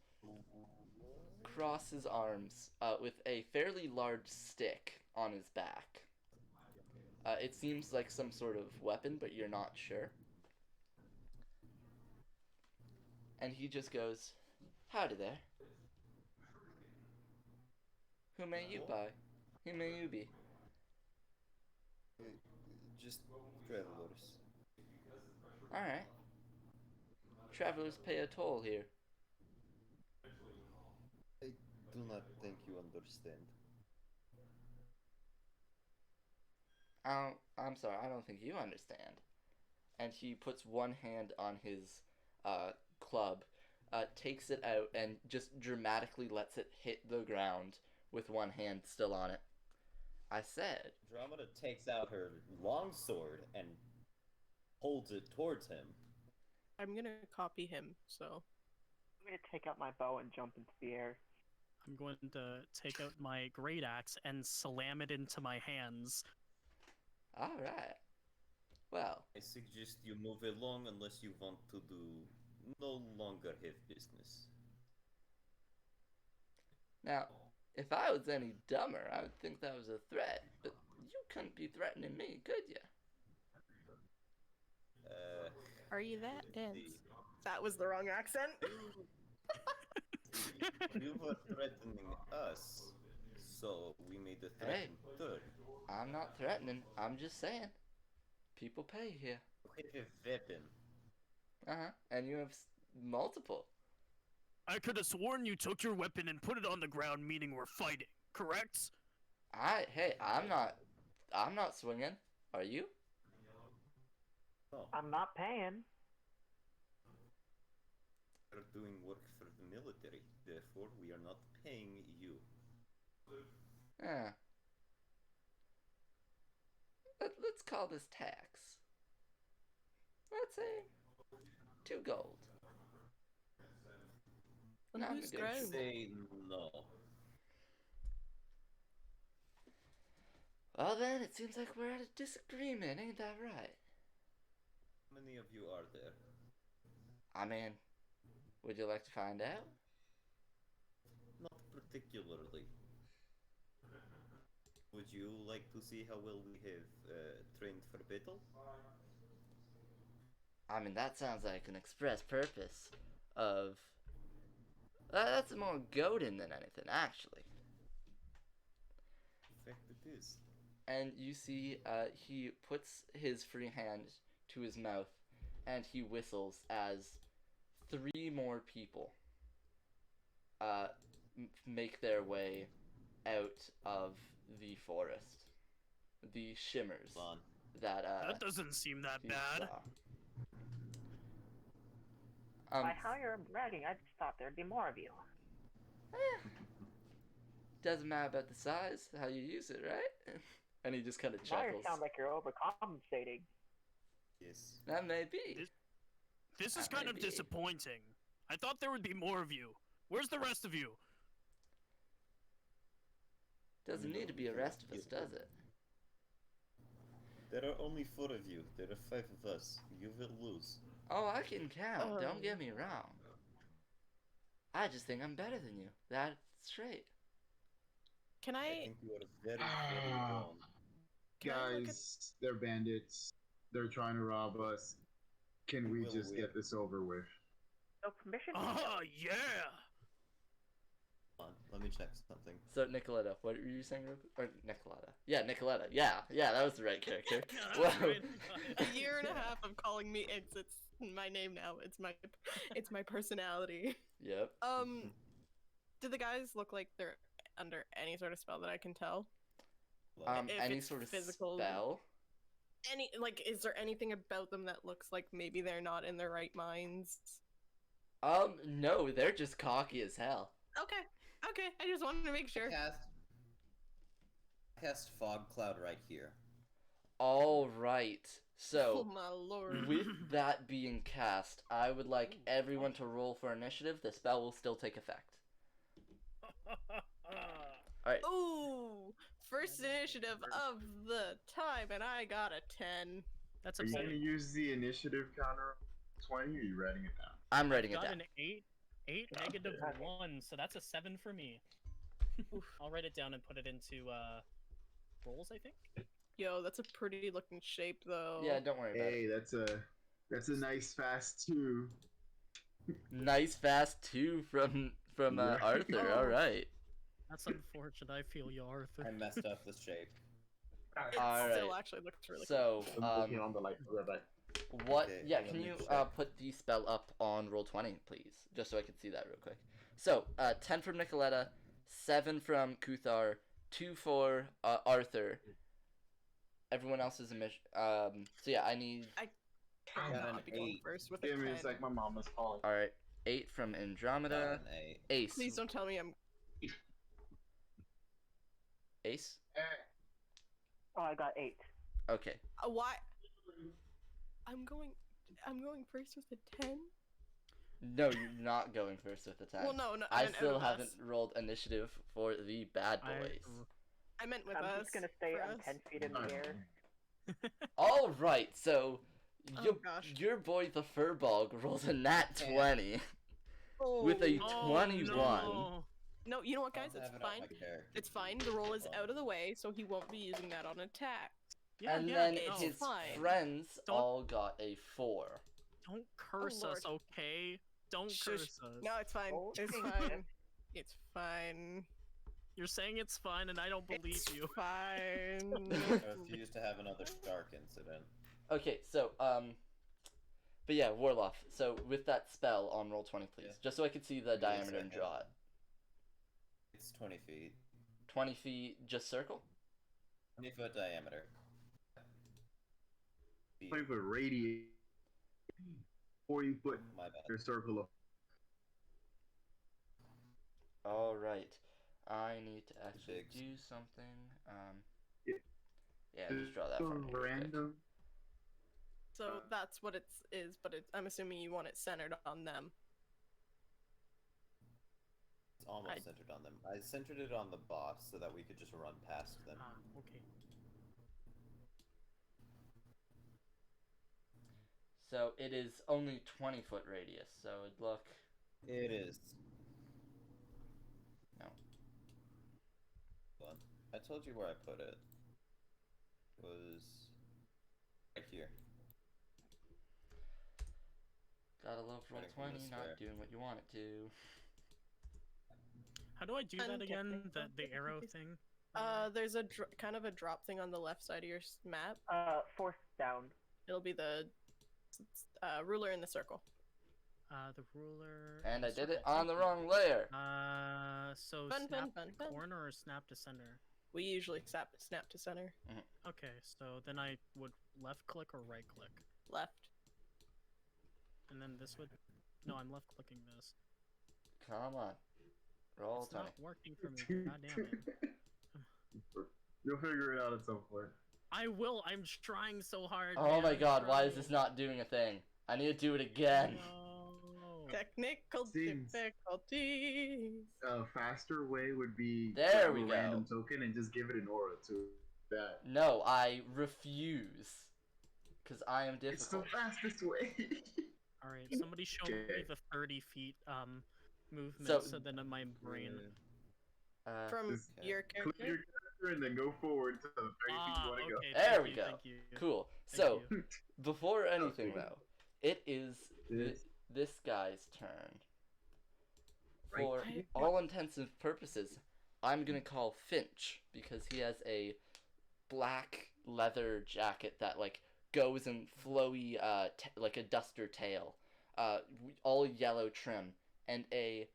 cross his arms with a fairly large stick on his back. It seems like some sort of weapon, but you're not sure. And he just goes, "Howdy there. Who may you by? Who may you be?" Just travelers. Alright. Travelers pay a toll here. I do not think you understand. I'm sorry, I don't think you understand. And he puts one hand on his club, takes it out, and just dramatically lets it hit the ground with one hand still on it. I said. Andromeda takes out her longsword and holds it towards him. I'm gonna copy him, so. I'm gonna take out my bow and jump into the air. I'm going to take out my great axe and slam it into my hands. All right. Well, I suggest you move along unless you want to do no longer have business. now, if I was any dumber, I would think that was a threat. But you couldn't be threatening me, could you? Are you that let's dense? see. That was the wrong accent. You were threatening us, so we made a threat in turn. I'm not threatening. I'm just saying. People pay here. You have a weapon. And you have multiple. I could have sworn you took your weapon and put it on the ground, meaning we're fighting, correct? Hey, I'm not swinging. Are you? No, I'm not paying. we're doing work for the military, therefore we are not paying you. Yeah. Let's call this tax. Let's say 2 gold. On whose Non-negotiable. ground? Say no. Well then, it seems like we're at a disagreement, ain't that right? How many of you are there? I mean, would you like to find out? Not particularly. Would you like to see how well we have trained for battle? I mean, that sounds like an express purpose of... that's more goading than anything, actually. In fact, it is. And you see, he puts his free hand to his mouth, and he whistles as 3 more people make their way out of the forest. The shimmers Fun. that That doesn't seem that he bad. saw. By how you're bragging, I just thought there'd be more of you. Doesn't matter about the size, how you use it, right? And he just kind of Now you chuckles. sound like you're overcompensating. Yes. That may be. This is That kind may of be. disappointing. I thought there would be more of you. Where's the rest of you? Doesn't need to be a rest of us, does it? There are only 4 of you. There are 5 of us. You will lose. Oh, I can count. Don't get me wrong. I just think I'm better than you. That's straight. Can I I? think you are very, very wrong. Can I look Guys, they're bandits. They're trying to rob us. Can we Will just we? get this over with? No permission? Oh, yeah! Hold on, let me check something. So, Nicoletta, what were you saying real quick? Or Nicoletta. Yeah, Nicoletta. Yeah, that was the right character. That's Whoa. right. A year and a half of calling me it's my name now. It's my personality. Yep. Do the guys look like they're under any sort of spell that I can tell? If Any it's sort of physical- spell? Is there anything about them that looks like maybe they're not in their right minds? No, they're just cocky as hell. Okay, I just wanted to make sure. Cast fog cloud right here. All right. Oh So, my lord. with that being cast, I would like everyone to roll for initiative. The spell will still take effect. Alright. Ooh, first initiative of the time, and I got a 10. That's Are you going to upsetting. use the initiative counter 20 or are you writing it down? I'm writing it Got down. an 8, negative 1, so that's a 7 for me. I'll write it down and put it into rolls, I think. Yo, that's a pretty looking shape, though. Yeah, don't worry about it. Hey, that's a nice fast 2. Nice fast 2 from Right. Arthur. All right. That's unfortunate. I feel you, Arthur. I messed up the shape. It Alright. still actually looks really So, I'm looking on the light. Right back. what? Okay, Yeah, let can me you check. put the spell up on roll 20, please, just so I can see that real quick. So, 10 from Nicoletta, 7 from Ku-thar, 2 for Arthur. Everyone else is a mission. So yeah, I need. I'm got not an be going 8. first with a Give me 10. it's like my mom is calling. All right, 8 from Andromeda. Got an 8. Ace. Please don't tell me I'm. Ace. Eh, Oh, I got 8. Okay. Why? I'm going first with a 10. No, you're not going first with the 10. Well, no, I meant out still of haven't us. rolled initiative for the bad boys. I meant with I'm us. just gonna stay for on us. 10 feet in the air. All right, so Oh, gosh. your boy the Furball rolls a nat 20 Oh, with a Oh, 21. no. No, you know what, guys? I'll It's have it on fine. my character. It's fine. The roll is out of the way, so he won't be using that on attack. Yeah, And yeah, then it's his fine. friends Don't- all got a 4. Don't curse us, Lord. okay? Don't Shush. curse us. No, it's fine. Oh, It's dang fine. It's fine. You're saying it's fine, and I don't believe It's you. fine. I refuse to have another shark incident. Okay, so but yeah, Warloff. So with that spell on roll 20, please, Yeah. just so I can see the Give me a diameter and second. draw it. It's 20 feet. 20 feet, just circle. 20-foot diameter. 20-foot radius. 40-foot My bad. circle of. All right. I need to actually Six. do something. Yeah. Yeah, just draw that for me. real quick. Random. So that's what it is, but I'm assuming you want it centered on them. It's almost I- centered on them. I centered it on the boss so that we could just run past them. Ah, okay. So it is only 20-foot radius. So it'd look. It is. No. Hold on. I told you where I put it. It was right here. Gotta love roll Right from 20, the not square. doing what you want it to. How do I do that again? Untechnical. The arrow thing? There's a kind of a drop thing on the left side of your map. 4th down. It'll be the ruler in the circle. The ruler. And I did it circle. on the wrong layer. So Fun, snap fun, fun, to fun. corner or snap to center? We usually snap to center. Okay, so then I would left click or right click, Left. and then this would. No, I'm left clicking this. Come on. Roll It's 20. not working for me. God damn it. You'll figure it out at some point. I will. I'm trying so hard. Oh man, my I'm god, why is trying. this not doing a thing? I need to do it again. No. Technical Seems- difficulties. A faster way would be There grab we a go. random token and just give it an aura to that. No, I refuse. Because I am It's the difficult. fastest way. All right, somebody show me Okay. the 30 feet movement, So- so then in my brain. From Just your Click character. your character and then go forward to the 30 feet Ah, you want to okay. There thank we you, go. Thank you. Cool. Thank So, you. before anything Okay. though, it is This- this guy's turn. Right. For all intents and purposes, I'm gonna call Finch because he has a black leather jacket that like goes in flowy, like a duster tail, all yellow trim, and a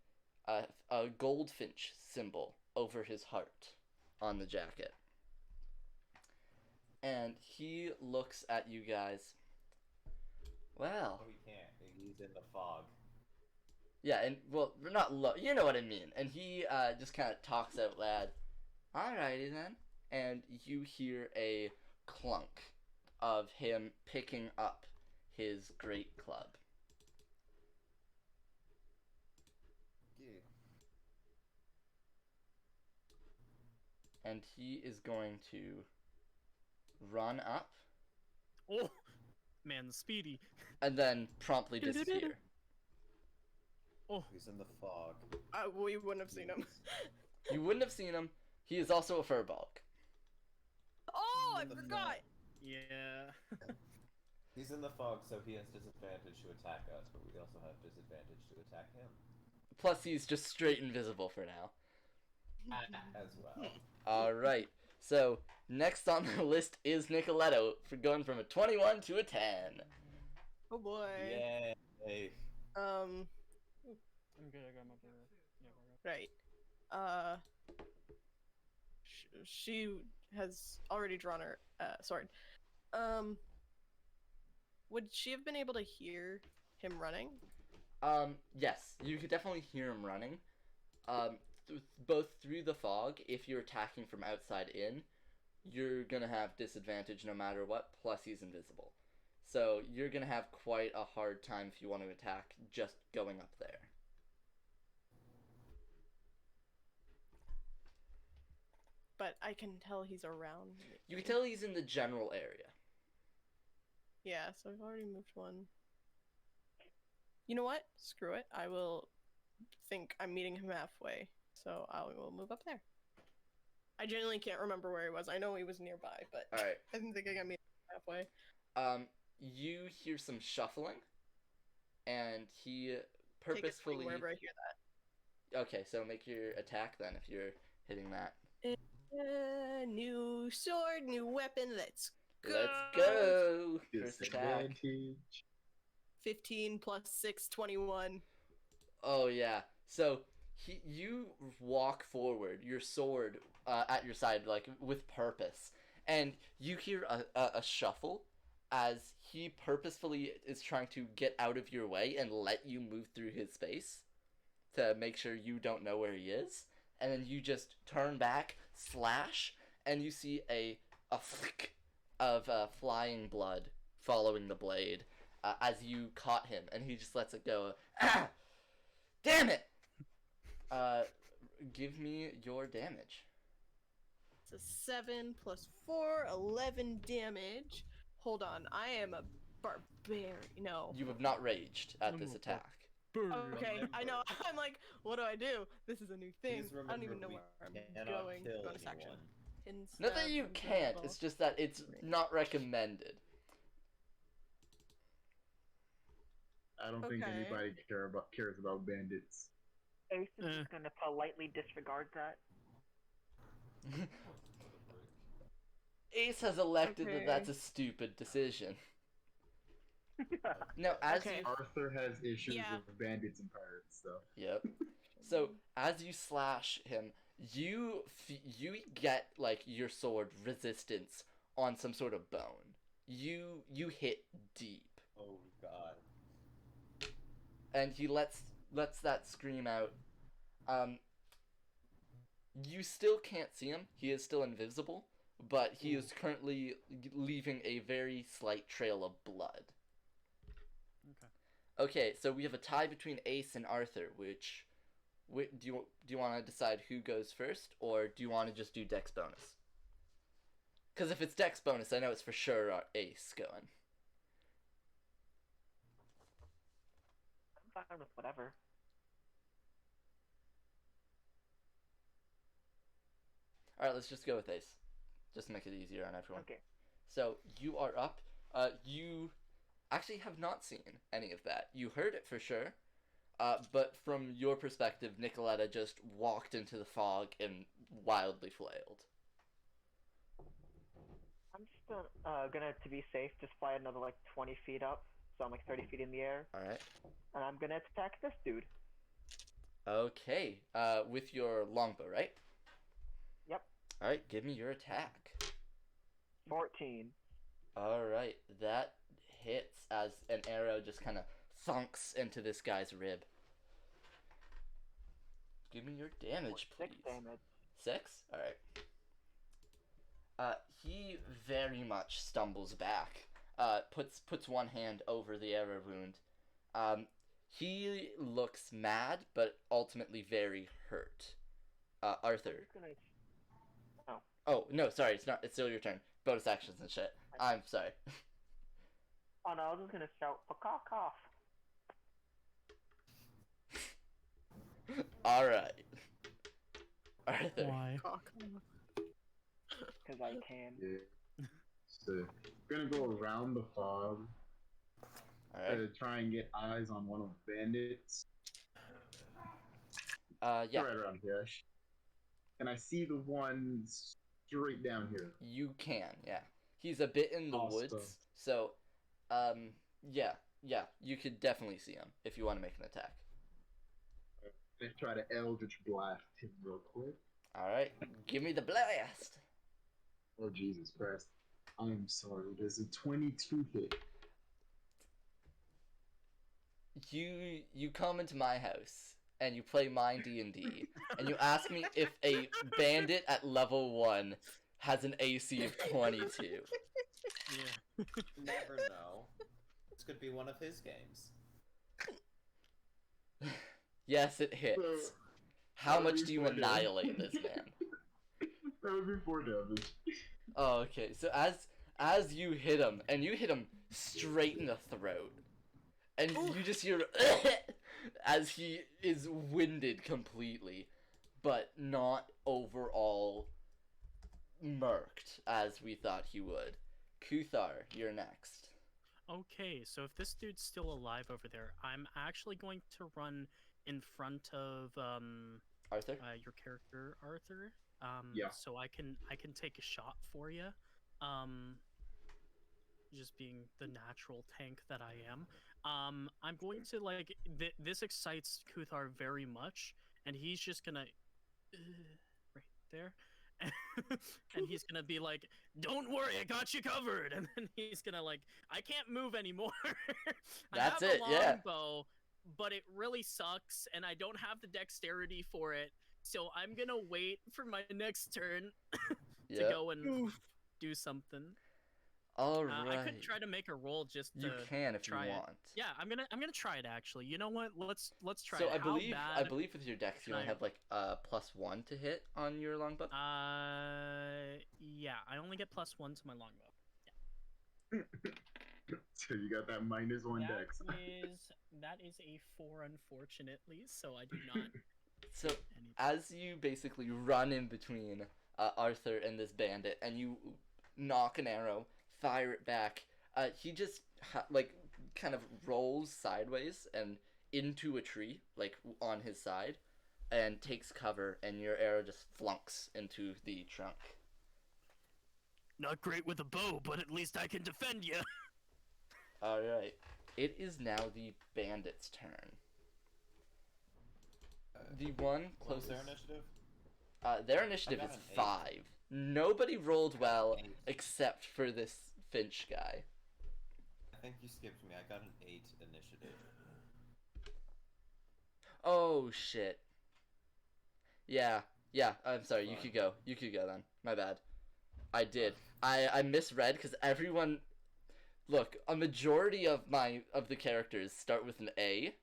goldfinch symbol over his heart on the jacket. And he looks at you guys. Well, Oh, he can't. He's in the fog. yeah, and well, we're not you know what I mean. And he just kind of talks out loud. Alrighty then. And you hear a clunk of him picking up his great club. Yeah. And he is going to run up Oh, man, speedy. and then promptly disappear. Oh, He's in the fog. We wouldn't have seen him. You wouldn't have seen him. He is also a furbolg. Oh, I In the forgot. yeah. He's in the fog, so he has disadvantage to attack us, but we also have disadvantage to attack him. Plus, he's just straight invisible for now. As well. Alright, so next on the list is Nicoletta for going from a 21 to a 10. Oh boy. Yay. Um. I'm good. I got my yeah, we're good. Right. She has already drawn her sword. Would she have been able to hear him running? Yes, you could definitely hear him running. Both through the fog, if you're attacking from outside in, you're gonna have disadvantage no matter what, plus he's invisible. So you're gonna have quite a hard time if you want to attack just going up there. But I can tell he's around. You can tell he's in the general area. Yeah, so I've already moved one. You know what? Screw it. I will think I'm meeting him halfway. So I will move up there. I genuinely can't remember where he was. I know he was nearby, but Alright. I'm thinking I'm meeting him halfway. You hear some shuffling, and he Take a swing purposefully... wherever I hear that. Okay, so make your attack then if you're hitting that. New sword, new weapon, let's go! Let's go! First attack. Disadvantage. 15 plus 6, 21. Oh yeah. So you walk forward, your sword at your side, like with purpose, and you hear a shuffle as he purposefully is trying to get out of your way and let you move through his space to make sure you don't know where he is, and then you just turn back, slash, and you see a flick of flying blood following the blade as you caught him, and he just lets it go. Ah! Damn it! Give me your damage. It's a 7 plus 4, 11 damage. Hold on, I am a barbarian. No. You have not raged at this attack. Okay, I know. I'm like, what do? This is a new thing. Please I don't even remember know we where I'm cannot going. kill Bonus action. anyone. Pin Not that stab, you can't, invisible. it's just that it's not recommended. I don't think Okay. anybody cares about bandits. Ace is just gonna politely disregard that. Ace has elected that Okay. that's a stupid decision. No, as Okay. you... Arthur has issues Yeah. with bandits and pirates, so. Yep. So, as you slash him, you get, like, your sword resistance on some sort of bone. You hit deep. Oh god. And he lets that scream out. You still can't see him. He is still invisible, but he is currently leaving a very slight trail of blood. Okay, so we have a tie between Ace and Arthur, which do you want to decide who goes first, or do you want to just do Dex bonus? Because if it's Dex bonus, I know it's for sure Ace going. I'm fine with whatever. Alright, let's just go with Ace. Just to make it easier on everyone. Okay. So, you are up. You actually have not seen any of that. You heard it for sure. But from your perspective, Nicoletta just walked into the fog and wildly flailed. I'm just gonna, to be safe, just fly another like 20 feet up, so I'm like 30 feet in the air, Alright. and I'm gonna attack this dude. Okay. With your longbow, right? Yep. Alright, give me your attack. 14. Alright, that hits as an arrow just kind of thunks into this guy's rib. Give me your damage, please. 6 damage. 6? Alright. He very much stumbles back. Puts one hand over the arrow wound. He looks mad, but ultimately very hurt. Arthur. I'm just gonna... Oh, no, sorry, it's still your turn. Bonus actions and shit. I'm sorry. Oh no, I was just gonna shout, "Cough, cough." Alright. Arthur. Why? Because I can. Yeah. So, gonna go around the fog, Alright. try and get eyes on one of the bandits. Yeah. Right around here. And I see the one straight down here. You can, yeah. He's a bit in the Awesome. woods, so, yeah, you could definitely see him if you want to make an attack. Let's try to Eldritch Blast him real quick. Alright, give me the blast! Oh, Jesus Christ. I'm sorry, there's a 22 hit. You come into my house, and you play my D&D, and you ask me if a bandit at level 1 has an AC of 22. Yeah. Never know. This could be one of his games. Yes, it hits. So, How that would much be do you 4 damage. annihilate this man? That would be 4 damage. Oh, okay. So as you hit him, and you hit him straight in the throat, and you just hear as he is winded completely, but not overall murked as we thought he would. Ku-thar, you're next. Okay, so if this dude's still alive over there, I'm actually going to run in front of Arthur? your character Arthur. Yeah. So I can take a shot for you. Just being the natural tank that I am. I'm going to like this excites Ku-thar very much, and he's just gonna right there. And he's gonna be like, "Don't worry, I got you covered." And then he's gonna like, "I can't move anymore." That's I have it, a yeah. longbow, but it really sucks, and I don't have the dexterity for it. So I'm gonna wait for my next turn to Yeah. go and do something. Alright. I could try to make a roll just to You can if you try it. want. Yeah, I'm gonna try it actually. You know what? Let's try So it. I How believe bad... with your dex you can only I- have like +1 to hit on your longbow. Yeah, I only get +1 to my longbow. So you got that -1 dex. That is a 4, unfortunately. So I do not. So get anything. as you basically run in between Arthur and this bandit, and you knock an arrow, fire it back, he just like kind of rolls sideways and into a tree, like on his side, and takes cover, and your arrow just flunks into the trunk. Not great with a bow, but at least I can defend you. Alright. It is now the bandit's turn. The one What was closest... their initiative? Their initiative got is an 8. 5. Nobody rolled well 8. except for this Finch guy. I think you skipped me. I got an 8 initiative. Oh, shit. Yeah, I'm sorry, you Fine. could go. You could go then. My bad. I did. I misread because everyone... Look, a majority of the characters start with an A.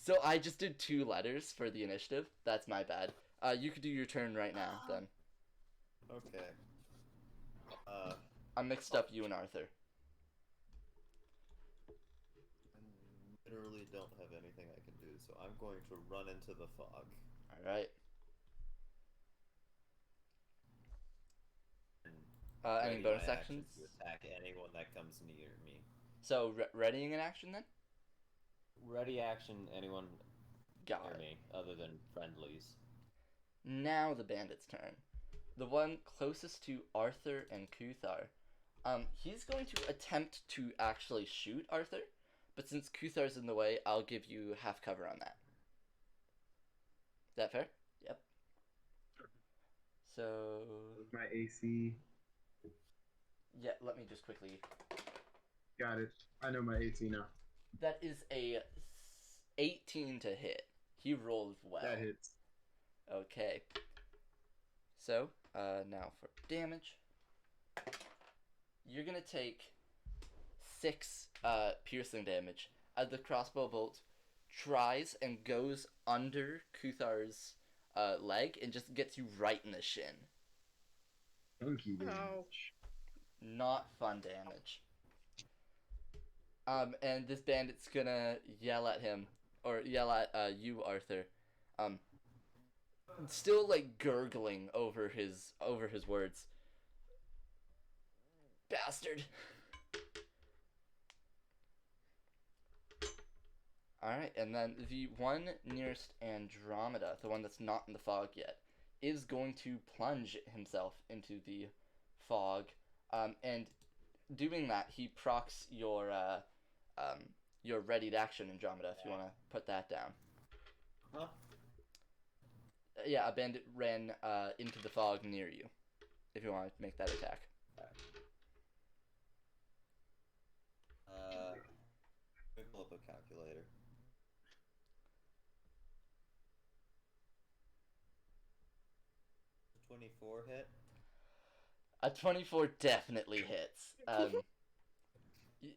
So I just did 2 letters for the initiative. That's my bad. You could do your turn right now, then. Okay. I mixed up you and Arthur. I literally don't have anything I can do, so I'm going to run into the fog. Alright. Any Ready bonus my action actions? to attack anyone that comes near me. So, readying an action then? Ready action, anyone Got near it. me, other than friendlies. Now the bandit's turn. The one closest to Arthur and Ku-thar. He's going to attempt to actually shoot Arthur, but since Ku-thar's in the way, I'll give you half cover on that. Is that fair? Yep. So... My AC. Yeah, let me just quickly... Got it. I know my AC now. That is a 18 to hit. He rolled well. That hits. Okay. So, now for damage. You're gonna take 6 piercing damage as the crossbow bolt tries and goes under Ku-thar's leg and just gets you right in the shin. Funky damage. Not fun damage. And this bandit's gonna yell at him, or yell at you, Arthur. Still like gurgling over his words. Bastard. Alright, and then the one nearest Andromeda, the one that's not in the fog yet, is going to plunge himself into the fog. And doing that, he procs your readied action, Andromeda, if you want to put that down. Huh? Yeah, a bandit ran into the fog near you, if you want to make that attack. Pull up a calculator. 24 hit? A 24 definitely hits.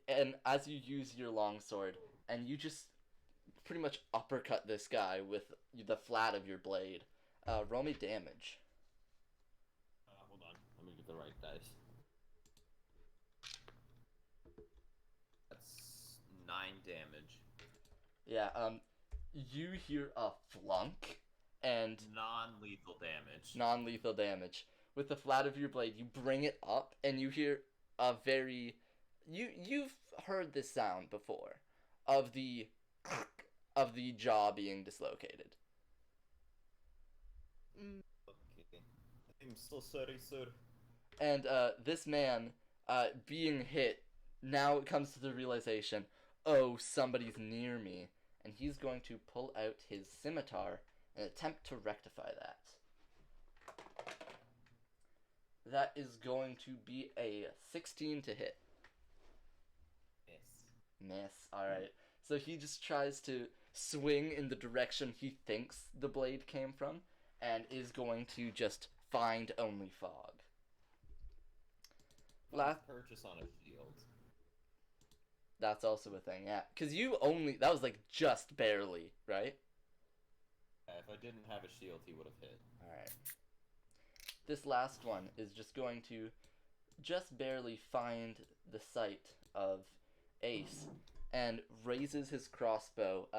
And as you use your longsword, and you just pretty much uppercut this guy with the flat of your blade. Roll me damage. Hold on. Let me get the right dice. That's 9 damage. Yeah, you hear a flunk, and Non-lethal damage. non-lethal damage. With the flat of your blade, you bring it up, and you hear a very... You've heard this sound before, of the jaw being dislocated. Okay. I'm so sorry, sir. And this man, being hit, now comes to the realization, oh, somebody's near me, and he's going to pull out his scimitar and attempt to rectify that. That is going to be a 16 to hit. Miss. Alright. So he just tries to swing in the direction he thinks the blade came from, and is going to just find only fog. Purchase on a shield. That's also a thing, yeah. Because that was like just barely, right? Yeah, if I didn't have a shield, he would have hit. Alright. This last one is just going to just barely find the sight of Ace and raises his crossbow,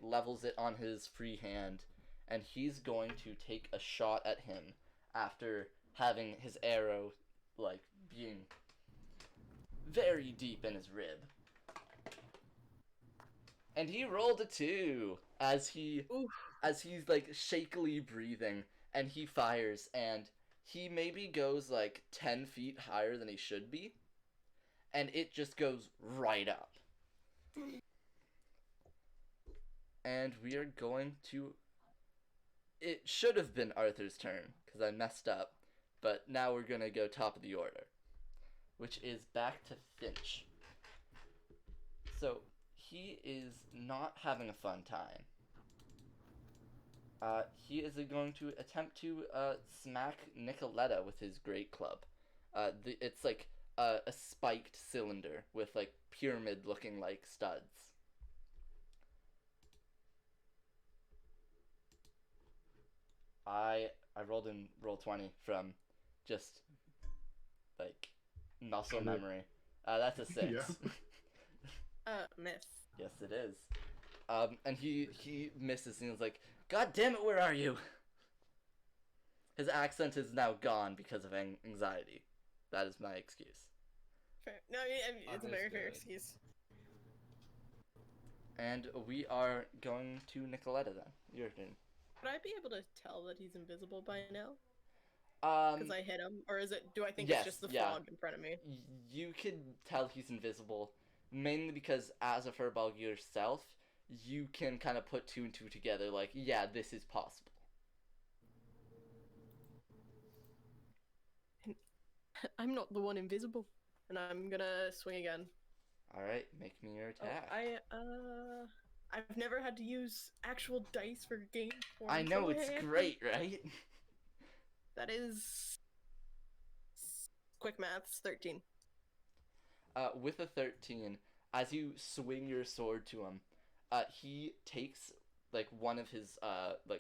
levels it on his free hand, and he's going to take a shot at him after having his arrow, being very deep in his rib. And he rolled a 2 as he's shakily breathing, and he fires, and he maybe goes 10 feet higher than he should be, and it just goes right up. And we are going to... It should have been Arthur's turn, because I messed up, but now we're going to go top of the order, which is back to Finch. So, he is not having a fun time. He is going to attempt to smack Nicoletta with his great club. It's like a spiked cylinder with pyramid-looking studs. I rolled in roll 20 from just muscle memory. That's a 6. Yeah. Miss. Yes, it is. And he misses and he's like, God damn it, where are you? His accent is now gone because of anxiety. That is my excuse. Fair. No, it's a very fair excuse. And we are going to Nicoletta then. Your turn. Would I be able to tell that he's invisible by now? Because I hit him? Or do I think yes, it's just the yeah. fog in front of me? You can tell he's invisible, mainly because as a furball yourself, you can kind of put 2 and 2 together, yeah, this is possible. I'm not the one invisible, and I'm gonna swing again. Alright, make me your attack. I've never had to use actual dice for game form. I know, it's great, right? That is... quick maths, 13. With a 13, as you swing your sword to him, he takes, one of his,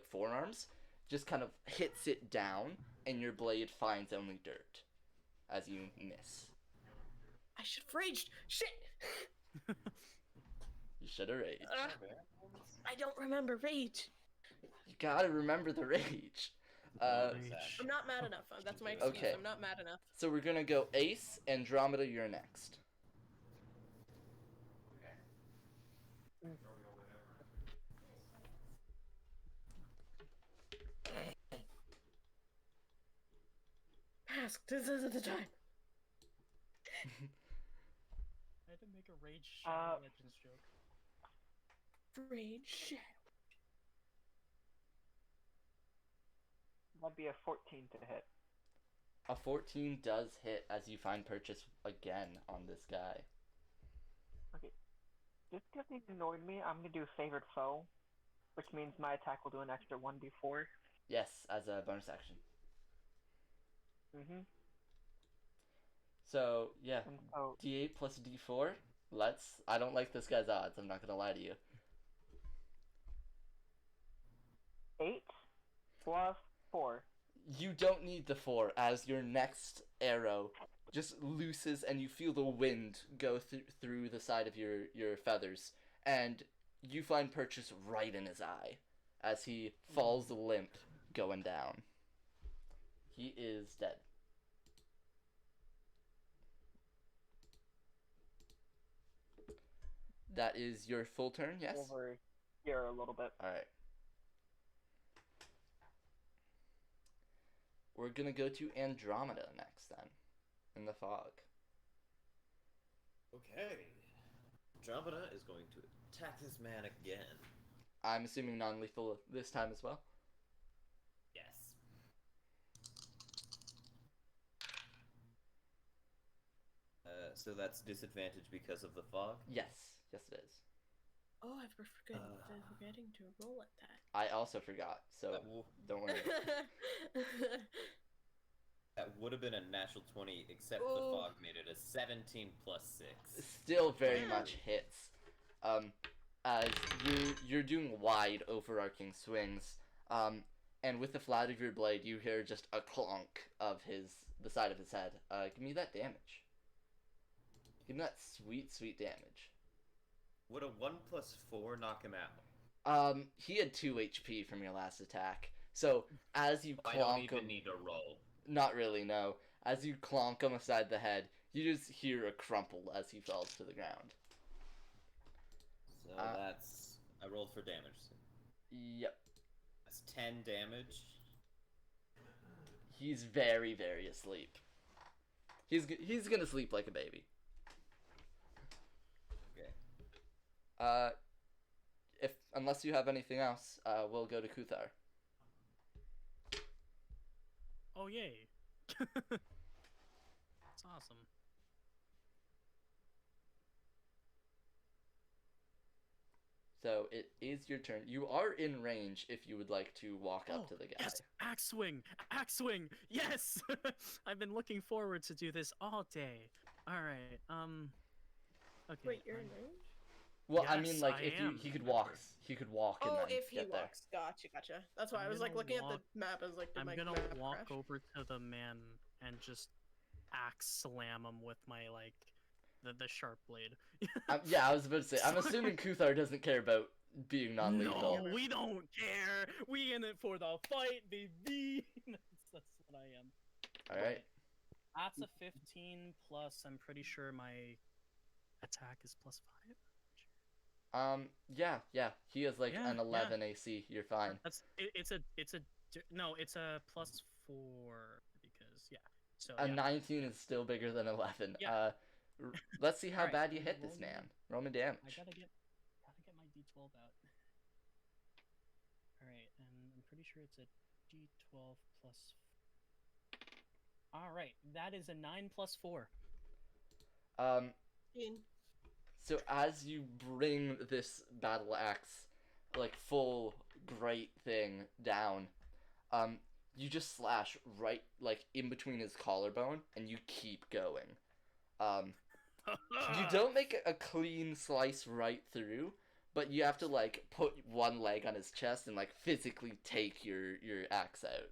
forearms, just kind of hits it down, and your blade finds only dirt, as you miss. I should have raged! Shit! You should have raged. I don't remember rage. You gotta remember the rage. I'm not mad enough. That's my excuse. Okay. I'm not mad enough. So we're gonna go Ace, Andromeda, you're next. Ask, this isn't the time. I had to make a Rage Shadow Legends joke. Rage Shadow. That'd be a 14 to hit. A 14 does hit as you find purchase again on this guy. Okay. Just because he annoyed me, I'm gonna do Favored Foe, which means my attack will do an extra 1d4. Yes, as a bonus action. Mhm. So yeah, And so D8 plus D4. Let's. I don't like this guy's odds. I'm not gonna lie to you. 8 plus 4. You don't need the 4 as your next arrow just looses and you feel the wind go through the side of your feathers, and you find Purchase right in his eye as he falls limp going down. He is dead. That is your full turn, yes? Over here a little bit. Alright. We're gonna go to Andromeda next then. In the fog. Okay. Andromeda is going to attack this man again. I'm assuming non-lethal this time as well? Yes. So that's disadvantage because of the fog? Yes. Yes it is. Oh, I'm forgetting to roll at that. I also forgot, so don't worry. That would have been a natural 20, except the Ooh. fog made it a 17 plus 6. Still very Damn. much hits. As you're doing wide overarching swings, and with the flat of your blade, you hear just a clonk of the side of his head. Give me that damage. Give me that sweet, sweet damage. Would a 1 plus 4 knock him out? He had 2 HP from your last attack. So as you I don't clonk even him, need to roll. not really, no. As you clonk him aside the head, you just hear a crumple as he falls to the ground. So that's... I rolled for damage. Yep. That's 10 damage. He's very, very asleep. He's gonna sleep like a baby. Okay. Unless you have anything else, we'll go to Ku-thar. Oh, yay. That's awesome. So it is your turn. You are in range if you would like to walk up to the guy. Yes, axe swing, axe swing. Yes, I've been looking forward to do this all day. All right. Okay. Wait, you're in range? Well, I Yes, mean, like, I if am, he could remember. walk, he could walk and Oh, then if he get there. walks. Gotcha. That's why I'm I was like gonna looking walk- at the map. I was like, did I'm my gonna map walk crash? over to the man and just axe slam him with my the sharp blade. Yeah, I was about to say. I'm assuming Ku-thar doesn't care about being non-lethal. No, we don't care. We in it for the fight, baby. That's what I am. All right. That's a 15 plus. I'm pretty sure my attack is plus 5. Yeah. He has like Yeah, an 11 AC. You're fine. It's a plus 4 because yeah. So A yeah. 19 is still bigger than 11. Yeah. Let's see how Alright, bad you hit this roll man. me- Roll me I damage. gotta get my D12 out. All right, and I'm pretty sure it's a D12 plus. All right, that is a 9 plus 4. So as you bring this battle axe, like full great thing down, you just slash right like in between his collarbone, and you keep going. You don't make a clean slice right through, but you have to like put one leg on his chest and like physically take your axe out.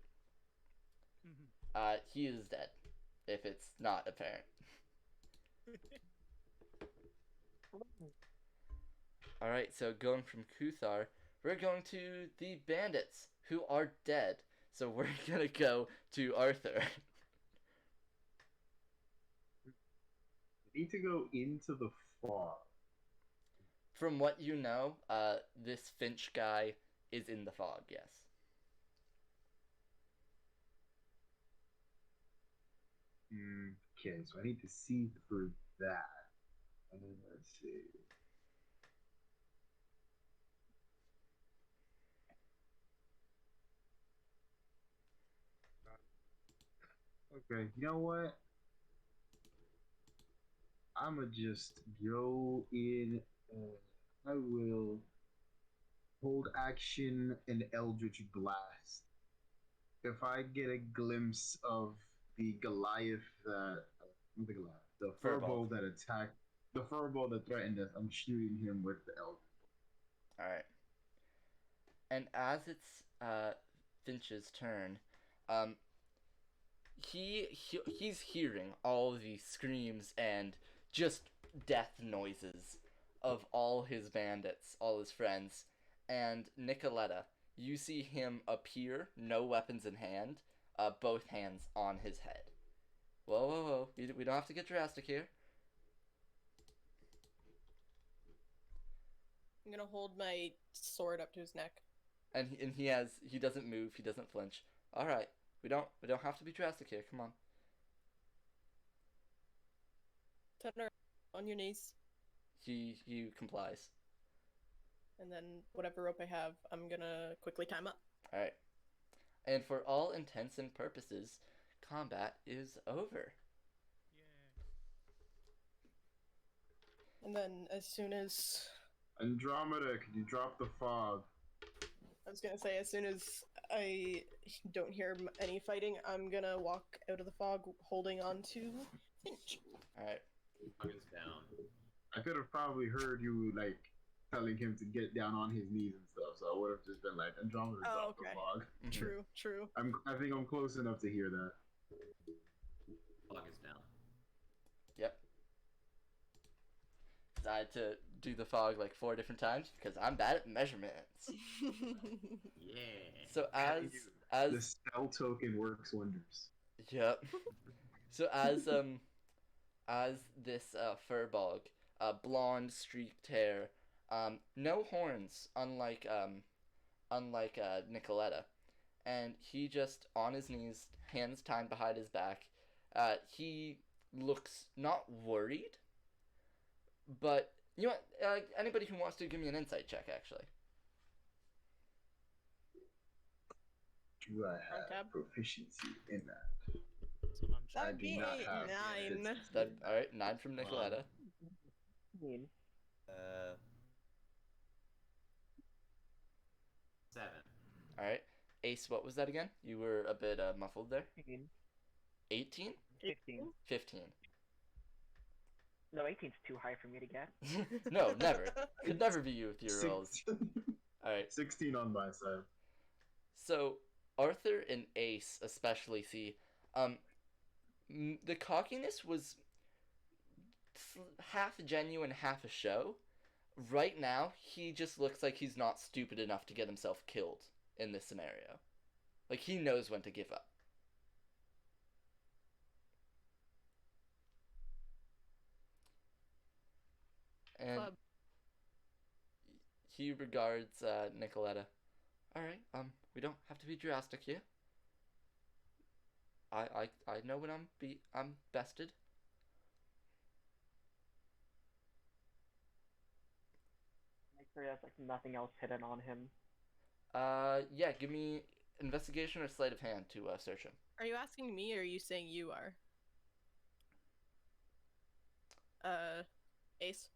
He is dead, if it's not apparent. Alright, so going from Ku-thar, we're going to the bandits, who are dead. So we're gonna go to Arthur. We need to go into the fog. From what you know, this Finch guy is in the fog, yes. Okay, so I need to see through that. And then let's see. Okay, you know what? I'ma just go in. I will hold action and Eldritch Blast. If I get a glimpse of the Goliath not the Goliath, the Furbolg. Furbolg that attacked, the Furbolg that threatened us. I'm shooting him with the Elder. All right. And as it's Finch's turn, um, he's hearing all the screams and just death noises of all his bandits, all his friends, and Nicoletta. You see him appear, no weapons in hand, both hands on his head. Whoa, whoa, whoa! We don't have to get drastic here. I'm gonna hold my sword up to his neck. And he doesn't move, he doesn't flinch. All right, we don't have to be drastic here. Come on. Turn around on your knees, He complies. and then whatever rope I have, I'm gonna quickly time up. All right. And for all intents and purposes, combat is over. And then as soon as Andromeda, could you drop the fog? I was gonna say, as soon as I don't hear any fighting, I'm gonna walk out of the fog, holding on to Finch. All right. Fog is down. I could have probably heard you like telling him to get down on his knees and stuff, so I would have just been like, Andromeda, Oh, drop okay. the fog. Mhm. True. I think I'm close enough to hear that. Fog is down. Yep. Decided to do the fog like 4 different times because I'm bad at measurements. Yeah. So The as spell token works wonders. yep. So as this Furbolg, blonde streaked hair, no horns, unlike Nicoletta, and he just on his knees, hands tied behind his back. He looks not worried, but you know what? Anybody who wants to give me an insight check, actually. Do I have tab. proficiency in that? That's what I'm I That'd do be not a have 9. That all right? 9 from Nicoletta. Mean. 7. All right, Ace. What was that again? You were a bit muffled there. 18? 15. 15. No, 18's too high for me to get. No, never. Could never be you with your rolls. All right. 16 on my side. So Arthur and Ace especially see, the cockiness was half genuine, half a show. Right now, he just looks like he's not stupid enough to get himself killed in this scenario. Like, he knows when to give up. And Club. he regards Nicoletta. All right, we don't have to be drastic here. I know when I'm bested. Make sure he has like nothing else hidden on him. Yeah, give me investigation or sleight of hand to search him. Are you asking me, or are you saying you are? Ace?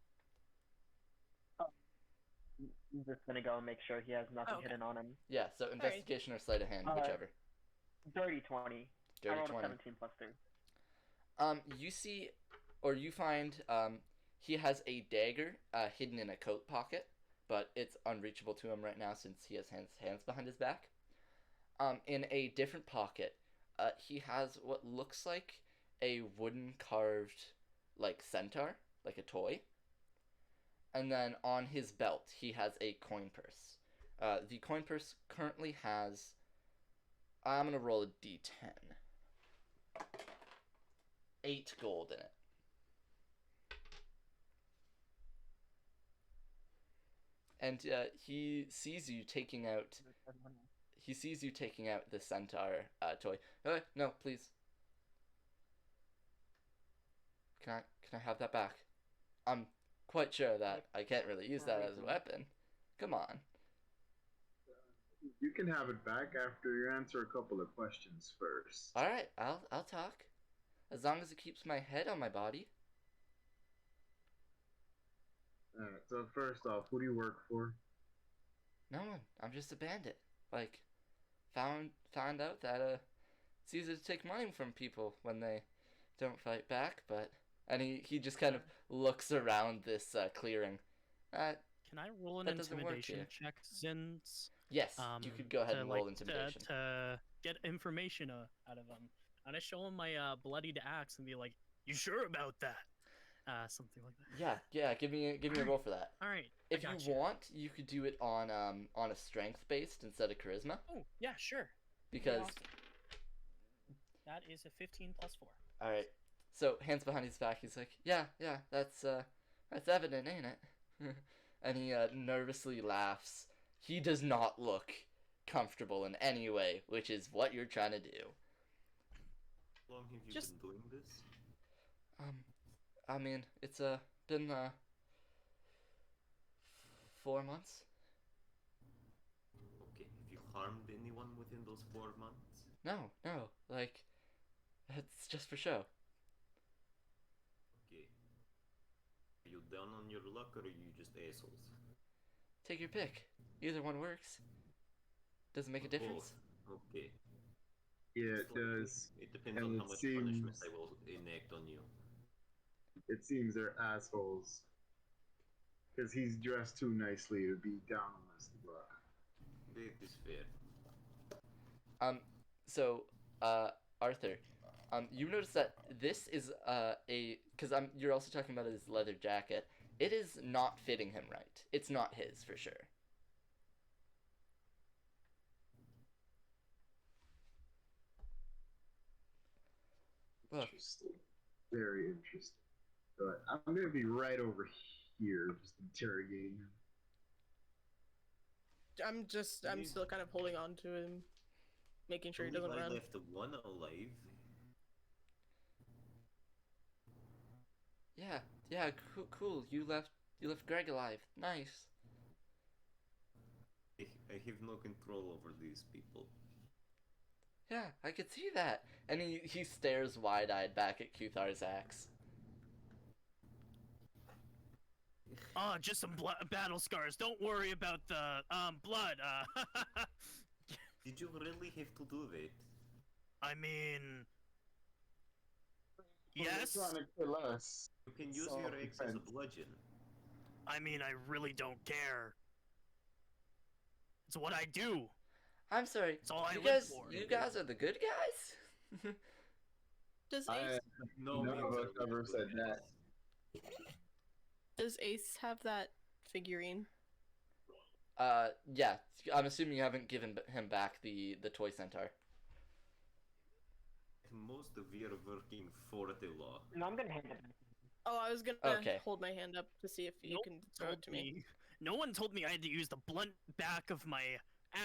I'm just gonna go and make sure he has nothing Okay. hidden on him. Yeah, so investigation or sleight of hand, whichever. Dirty 20. I Dirty rolled a 20. 17 plus 3. You see, or you find, he has a dagger hidden in a coat pocket, but it's unreachable to him right now since he has hands behind his back. In a different pocket, he has what looks like a wooden carved, like, centaur, like a toy. And then on his belt, he has a coin purse. The coin purse currently has, I'm going to roll a d10. 8 gold in it. And he sees you taking out the centaur toy. No, please. Can I have that back? I'm quite sure that I can't really use that as a weapon. Come on. You can have it back after you answer a couple of questions first. All right, I'll talk. As long as it keeps my head on my body. Alright, so first off, who do you work for? No one. I'm just a bandit. Like, found out that it's easy to take money from people when they don't fight back, but... And he just kind of looks around this clearing. Can I roll an That doesn't work intimidation here. check, Zins? Yes, you could go ahead and roll to, intimidation. to get information out of him. And I show him my bloodied axe and be like, "You sure about that?" Something like that. Yeah. Give me a roll for that. All right. If you want, you could do it on a strength based instead of charisma. Oh yeah, sure. Because Awesome. That is a 15 plus 4. all right. So hands behind his back, he's like, yeah, that's evident, ain't it? And he nervously laughs. He does not look comfortable in any way, which is what you're trying to do. How long have you Just- been doing this? I mean, it's been 4 months. Okay, have you harmed anyone within those 4 months? No, like, it's just for show. Okay. Are you down on your luck or are you just assholes? Take your pick. Either one works. Doesn't make a difference. Both. Okay. Yeah, it Slightly. does. It depends And on it how much punishment seems- I will enact on you. It seems they're assholes. Because he's dressed too nicely to be down on his luck. That is fair. So, Arthur, you notice that this is because you're also talking about his leather jacket. It is not fitting him right. It's not his for sure. Look, Interesting. Very interesting. But I'm gonna be right over here, just interrogating him. I'm still kind of holding on to him, making sure he doesn't I run. left one alive. yeah, cool. You left Greg alive. Nice. I have no control over these people. Yeah, I could see that. And he stares wide-eyed back at Ku-thar's axe. Oh, just some battle scars. Don't worry about the blood. Did you really have to do that? I mean, Well, yes. they're trying to kill us. You can use your axe as a Self-defense. bludgeon. I mean, I really don't care. It's what I do. I'm sorry. It's all I You live guys, for. you guys are the good guys. Does I, Ace No, none of means us are ever good said guys. that. does Ace have that figurine? Yeah. I'm assuming you haven't given him back the toy centaur. At most, we are working for the law. No, I'm gonna hand it back. Oh, I was gonna Okay. hold my hand up to see if you Nope, can throw it to me. No one told me I had to use the blunt back of my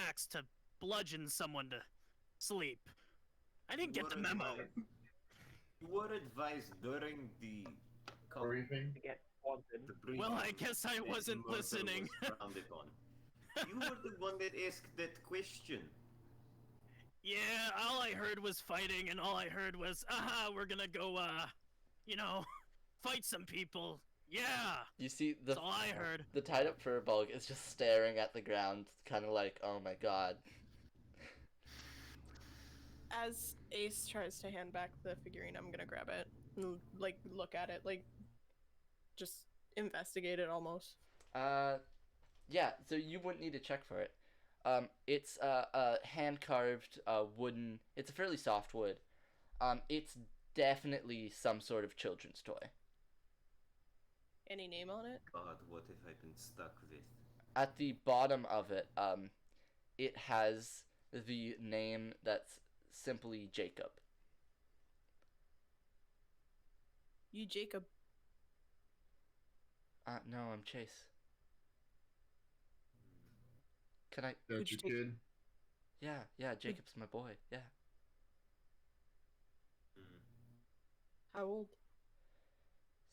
axe to bludgeon someone to sleep. I didn't get the memo. You were advised during the Briefing. To get wanted. the briefing Well, I guess I that wasn't murder listening. was frowned upon. You were the one that asked that question. Yeah, all I heard was fighting, and all I heard was, we're gonna go, fight some people. Yeah, You see the that's all I heard. the tied up furball is just staring at the ground, kind of like, oh my god. As Ace tries to hand back the figurine, I'm gonna grab it and look at it, just investigate it almost. Yeah. So you wouldn't need to check for it. It's a hand carved wooden. It's a fairly soft wood. It's definitely some sort of children's toy. Any name on it? God, what have I been stuck with? At the bottom of it, it has the name that's simply Jacob. You Jacob. No, I'm Chase. Can I? Don't Which you, take- kid? Yeah, Jacob's my boy. Yeah. Hmm. How old?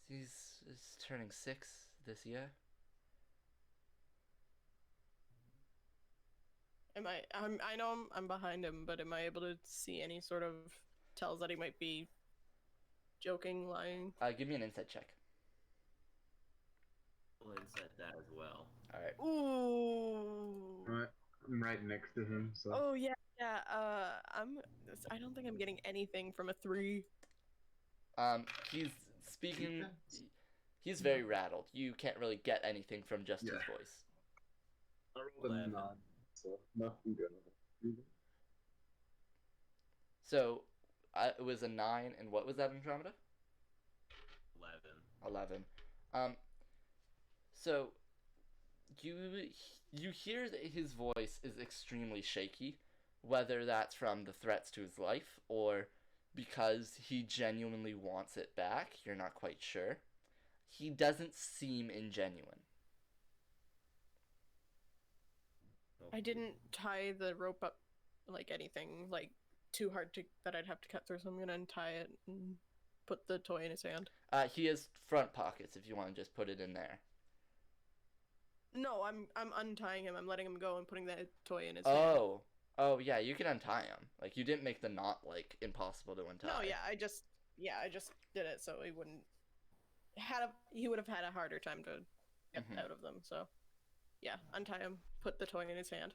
He's turning 6 this year. I know I'm behind him, but am I able to see any sort of tells that he might be joking, lying? Give me an insight check. Well, inside that as well. All right. Ooh. Alright, I'm right next to him, so. Oh yeah, yeah. I don't think I'm getting anything from a 3. He's speaking. Defense? He's very rattled. You can't really get anything from just his Yeah. voice. I rolled a 11. 9, so nothing good. So, it was a 9, and what was that, Andromeda? 11. 11. So you hear that his voice is extremely shaky, whether that's from the threats to his life or because he genuinely wants it back. You're not quite sure. He doesn't seem ingenuine. I didn't tie the rope up like anything like too hard to that I'd have to cut through, so I'm gonna untie it and put the toy in his hand. He has front pockets if you want to just put it in there. No, I'm untying him. I'm letting him go and putting the toy in his hand. Oh yeah, you can untie him. Like, you didn't make the knot like impossible to untie. No, yeah, I just did it so he wouldn't he would have had a harder time to get Mhm. out of them. So yeah, untie him, put the toy in his hand,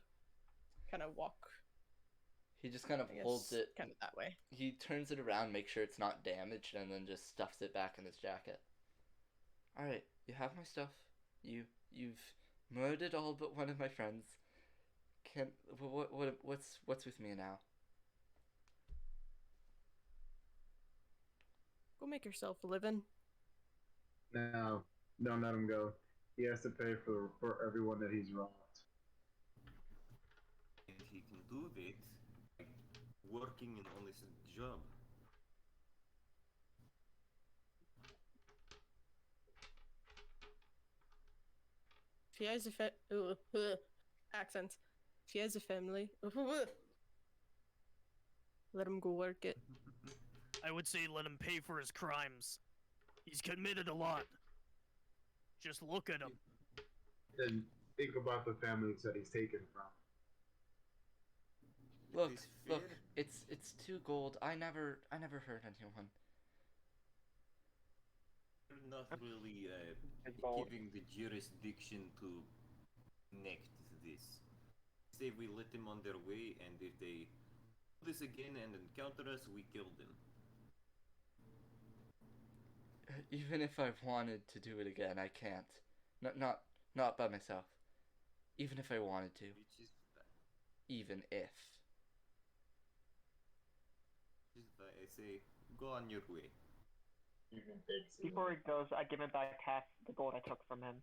kind of walk. He just kind of I guess, holds it. kind of that way. He turns it around, makes sure it's not damaged, and then just stuffs it back in his jacket. All right, you have my stuff. You've murdered all but one of my friends. What's with me now? Go make yourself a living. No, don't let him go. He has to pay for everyone that he's robbed. And he can do that by working an honest job. If he has a accents. If he has a family, let him go work it. I would say let him pay for his crimes. He's committed a lot. Just look at him. Then think about the families that he's taken from. Look, Is fair. it's 2 gold. I never hurt anyone. We're not really It's gold. giving the jurisdiction to connect this. Say we let them on their way, and if they do this again and encounter us, we kill them. Even if I wanted to do it again, I can't. Not by myself. Even if I wanted to. Which is Even if. why I say, go on your way. You can take some. Before he goes, I give him back half the gold I took from him.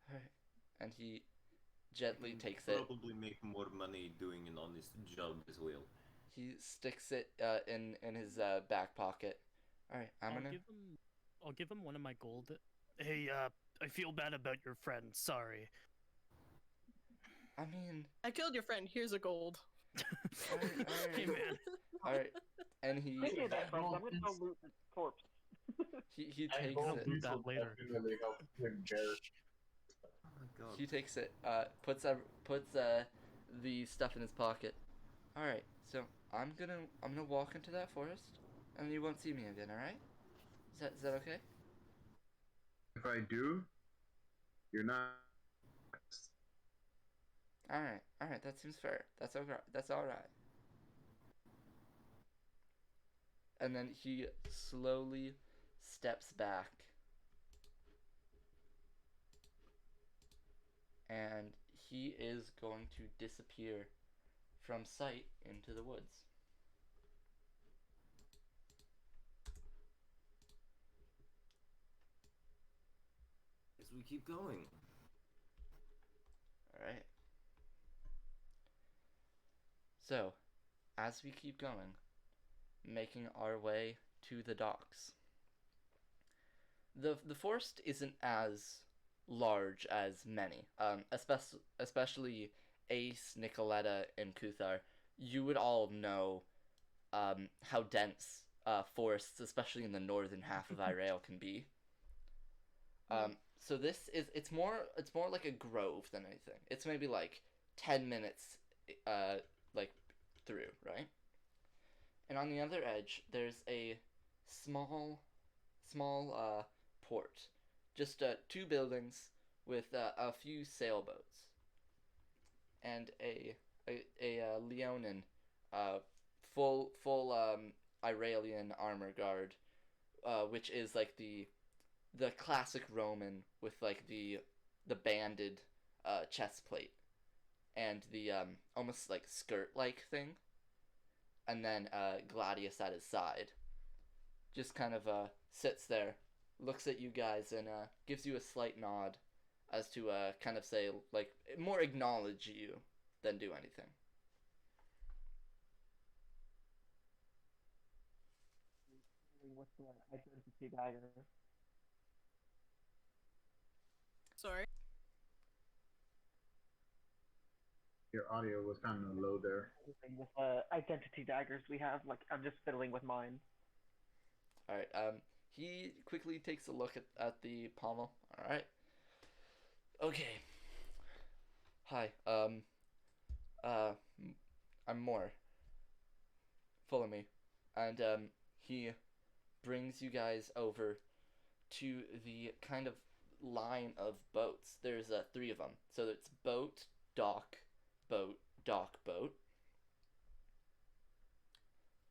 Alright. And he gently You takes it. Probably make more money doing an honest job as well. He sticks it in his back pocket. Alright, I'll give him one of my gold. Hey, I feel bad about your friend. Sorry. I mean, I killed your friend. Here's a gold. alright. Hey man. Alright. And he Give me that, bro. I'm gonna go loot the corpse. he I takes hope it. do these that will later. definitely help him bear. Oh my god. He takes it, puts the stuff in his pocket. Alright, so I'm gonna walk into that forest, and you won't see me again, alright? Is that okay? If I do, you're not. Alright, that seems fair. That's alright. And then he slowly steps back. And he is going to disappear from sight into the woods. As we keep going. Alright. So, as we keep going, making our way to the docks. The forest isn't as large as many, especially Ace, Nicoletta, and Ku-thar. You would all know how dense forests, especially in the northern half of Irale, can be. So it's more like a grove than anything. It's maybe like 10 minutes like through, right? And on the other edge, there's a small port. 2 buildings with a few sailboats. and a Leonin, full Iralian armor guard, which is like the classic Roman with like the banded chest plate and the almost like skirt like thing, and then Gladius at his side, just kind of sits there, looks at you guys, and gives you a slight nod, as to kind of say like more acknowledge you than do anything. What's the identity dagger? Sorry. Your audio was kind of low there. With identity daggers we have, like I'm just fiddling with mine. All right. He quickly takes a look at the pommel. All right. Okay. Hi. I'm Moore. Follow me, and he brings you guys over to the kind of line of boats. There's 3 of them, so it's boat, dock, boat, dock, boat.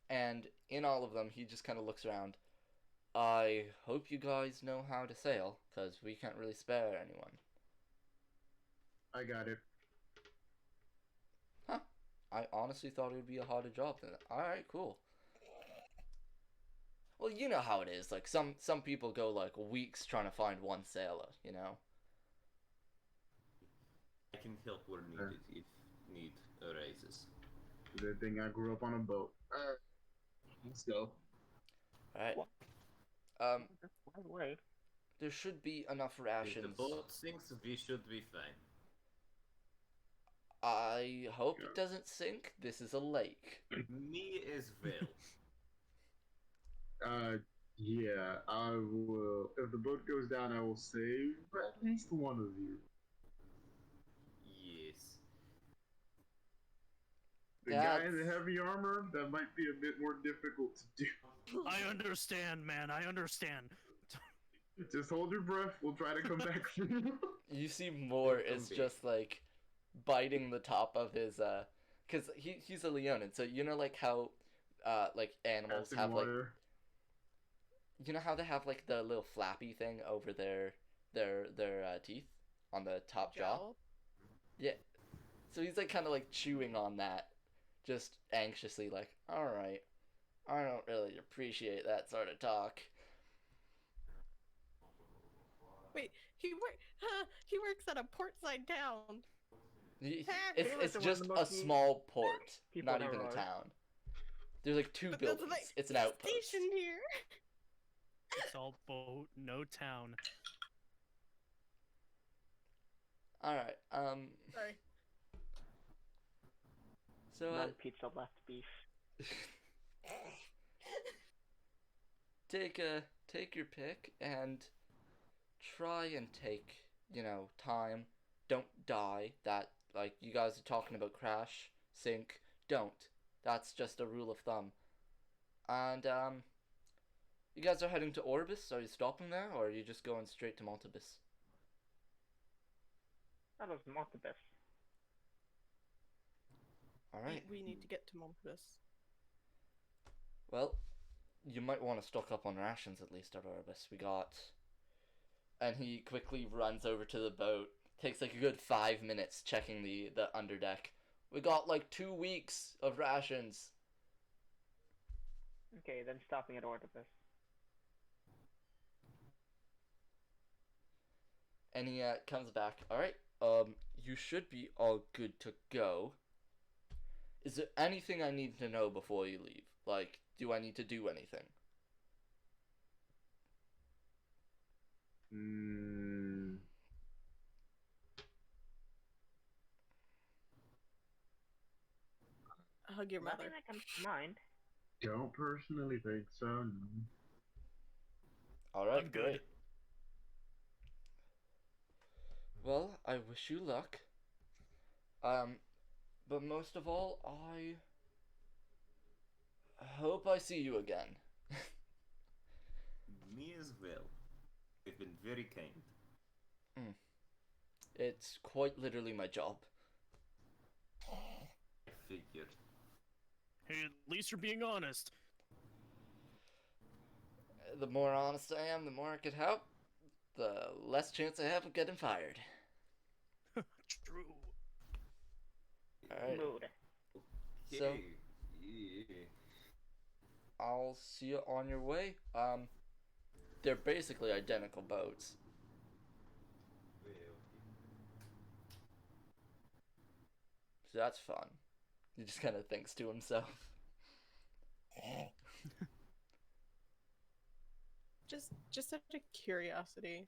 And in all of them, he just kind of looks around. I hope you guys know how to sail, because we can't really spare anyone. I got it. Huh. I honestly thought it would be a harder job than that. Alright, cool. Well, you know how it is. Like, some people go, like, weeks trying to find one sailor, you know? I can help where needed if need raises. Good thing I grew up on a boat. Alright, let's go. Alright. By the way, There should be enough If rations. the boat sinks, we should be fine. I hope it doesn't sink. This is a lake. Me as well. Yeah, I will. If the boat goes down, I will save at least one of you. Yes. The guy in the heavy armor, that might be a bit more difficult to do. I understand, man. I understand. Just hold your breath. We'll try to come back for you. You see Moore is just like biting the top of his because he's a Leonin, so you know like how like animals Passing have like, water. you know how they have like the little flappy thing over their teeth on the top jaw? Jowl. Yeah. So he's like kind of like chewing on that, just anxiously like, all right, I don't really appreciate that sort of talk. Wait, he works at a portside town. It's the just one a monkey- small port, People not in even a Aurora. town. There's like 2 But that's buildings. like It's an outpost. stationed here. It's all boat, no town. All right. Sorry. So none pizza left beef. take your pick and try and take, time. Don't die. That, like, you guys are talking about crash, sink. Don't. That's just a rule of thumb. And you guys are heading to Orbis. Are you stopping there, or are you just going straight to Multibus? That was Multibus. All right. We need to get to Montbus. Well, you might want to stock up on rations at least at Orbis. We got... And he quickly runs over to the boat. Takes like a good 5 minutes checking the underdeck. We got like 2 weeks of rations. Okay, then stopping at Orbis. And he comes back. Alright, you should be all good to go. Is there anything I need to know before you leave? Like, do I need to do anything? Hug your mother. Nothing that comes to mind. Don't personally think so. No. Alright, I'm good. great. Well, I wish you luck. But most of all, I hope I see you again. Me as well. You've been very kind. It's quite literally my job. figured. Hey, at least you're being honest. The more honest I am, the more I could help, the less chance I have of getting fired. True. Alright, Mood. So- Okay. Yeah. I'll see you on your way. They're basically identical boats. Well, So that's fun. He just kind of thinks to himself. Just out of curiosity.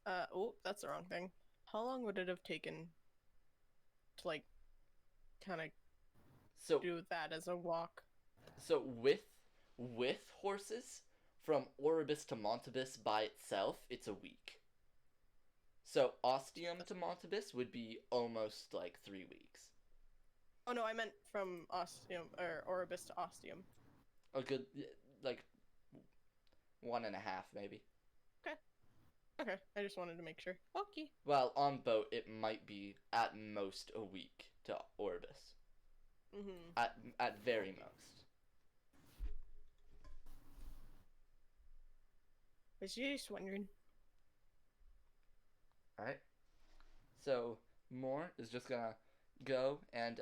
Oh, that's the wrong thing. How long would it have taken to like kind of So do that as a walk? So with horses, from Oribus to Montabus by itself, it's a week. So Ostium to Montabus would be almost like 3 weeks. Oh no, I meant from Ostium or Oribus to Ostium. A good, like, 1.5 maybe. Okay, I just wanted to make sure. Okay. Well, on boat it might be at most a week to Oribus. Mhm. At very most. Was just wondering. Alright. So Moore is just gonna go and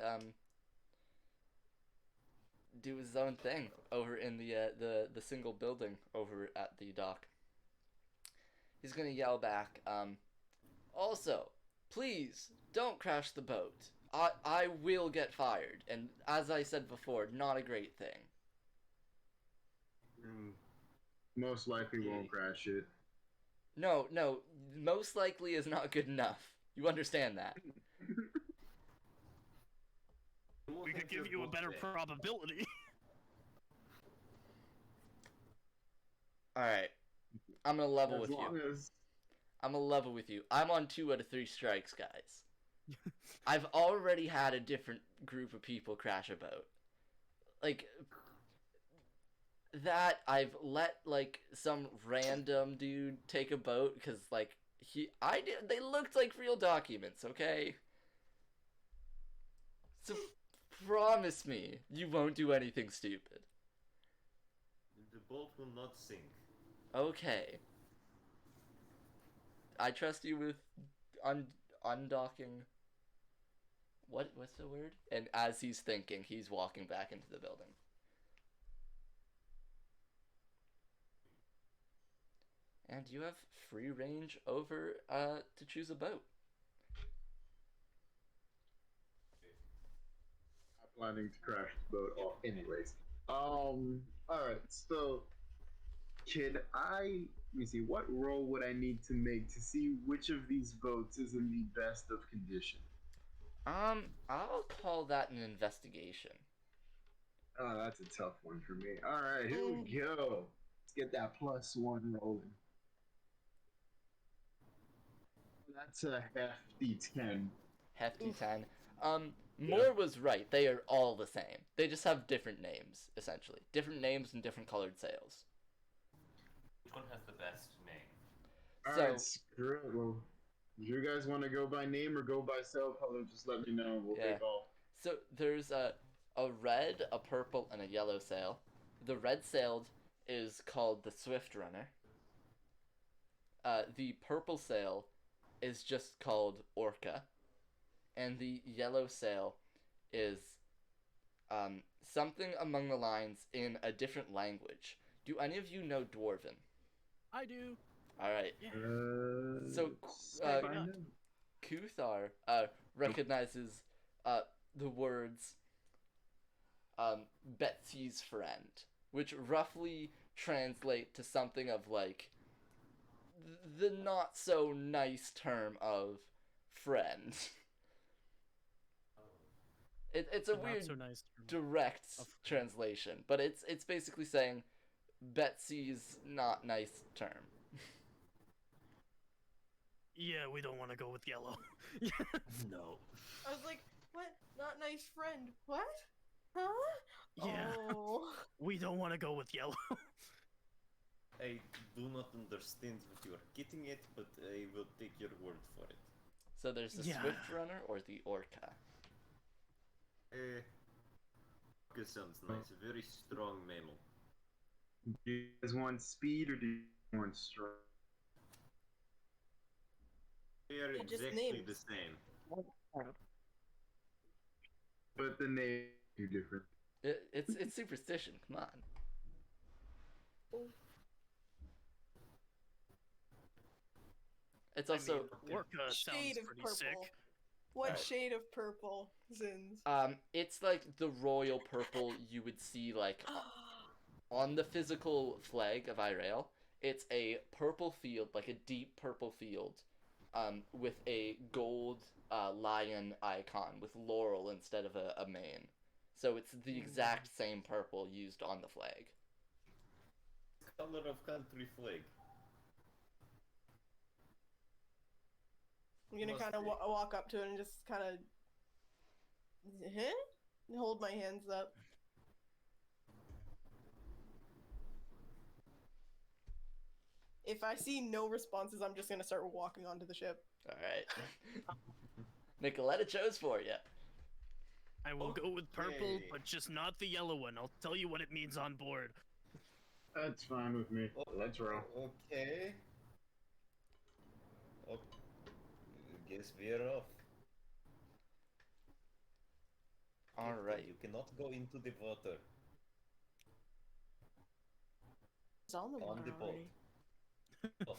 do his own thing over in the single building over at the dock. He's gonna yell back, also, please don't crash the boat. I will get fired, and as I said before, not a great thing. Most likely won't crash it. No, most likely is not good enough. You understand that? We could give you a better probability. Alright. I'm gonna level with As long you. as I'm gonna level with you. I'm on 2 out of 3 strikes, guys. I've already had a different group of people crash a boat. Like, that, I've let, like, some random dude take a boat, because, like, they looked like real documents, okay? So, promise me you won't do anything stupid. The boat will not sink. Okay. I trust you with undocking. What's the word? And as he's thinking, he's walking back into the building. And you have free range over to choose a boat. I'm planning to crash the boat off anyways. Alright, so let me see, what roll would I need to make to see which of these boats is in the best of condition? I'll call that an investigation. Oh, that's a tough one for me. Alright, here we go. Let's get that +1 rolling. That's a hefty 10. Hefty 10. Moore was right. They are all the same. They just have different names, essentially. Different names and different colored sails. Which one has the best name? Alright, screw it. Well, if you guys want to go by name or go by sail color, just let me know. We'll Yeah. take all. So there's a red, a purple, and a yellow sail. The red sailed is called the Swift Runner. The purple sail is just called Orca. And the yellow sail is something among the lines in a different language. Do any of you know Dwarven? I do. Alright. Yeah. So, Maybe not. Ku-thar recognizes the words Betsy's friend, which roughly translate to something of like the not so nice term of friend. It's a Not weird so nice. direct Of- translation, but it's basically saying Betsy's not nice term. Yeah, we don't want to go with yellow. No. I was like, what? Not nice friend. What? Huh? Yeah. Oh. We don't want to go with yellow. I do not understand what you are getting at, but I will take your word for it. So there's the Yeah. Swift Runner or the Orca. This sounds nice. A very strong mammal. Do you guys want speed or do you want strength? They are They're just exactly names. the same. But the names are different. It's superstition. Come on. It's also Orca sounds Shade of pretty purple. sick. What Alright. shade of purple, Zins? it's like the royal purple you would see like on the physical flag of Irael. It's a purple field, like a deep purple field, with a gold lion icon with laurel instead of a mane. So it's the exact same purple used on the flag. Color of country flag. I'm gonna Must kind of be. walk up to it and just kind of hold my hands up. If I see no responses, I'm just gonna start walking onto the ship. All right. Nicoletta chose for you. I will go with purple, Okay. but just not the yellow one. I'll tell you what it means on board. That's fine with me. Let's roll. Okay. Oh, guess we're off. All Captain, right. You cannot go into the water. It's on the On water the boat. already. Oh,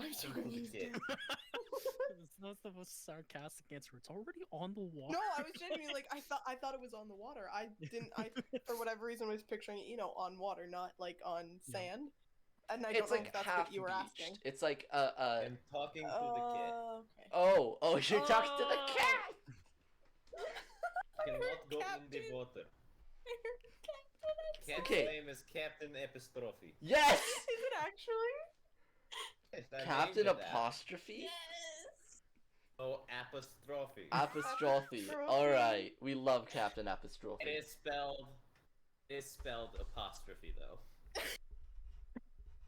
I'm so Okay. confused. That's the most sarcastic answer. It's already on the water. No, I was genuinely like, I thought it was on the water. I for whatever reason was picturing it, on water, not like on sand. And I don't It's know like if that's half what you were beached. asking. It's like I'm talking to the cat. Okay. Oh, you're talking to the cat. You cannot go in Captain. the water. Captain, Cat's Okay. name is Captain Apostrophe. Yes. is it actually? Yes, I Captain named it that. apostrophe. Yes. Oh, apostrophe. Apostrophe. Apostrophe. All right. We love Captain Apostrophe. It is spelled apostrophe though.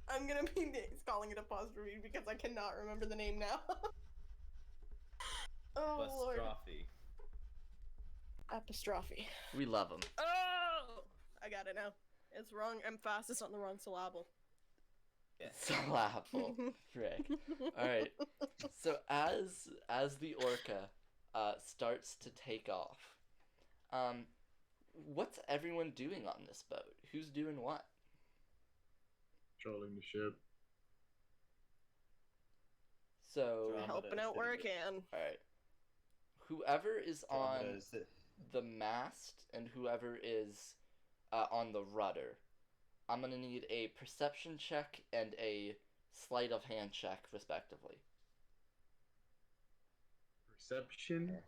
I'm gonna be calling it apostrophe because I cannot remember the name now. Oh lord. Apostrophe. Apostrophe. We love him. Oh! I got it now. It's wrong emphasis on the wrong syllable. Syllable. Frick. All right. So as the orca starts to take off, what's everyone doing on this boat? Who's doing what? Trolling the ship. So Andromeda Helping is out where I doing it. can. all right. Whoever is on Andromeda is it. the mast and whoever is on the rudder, I'm gonna need a perception check and a sleight of hand check, respectively. Perception.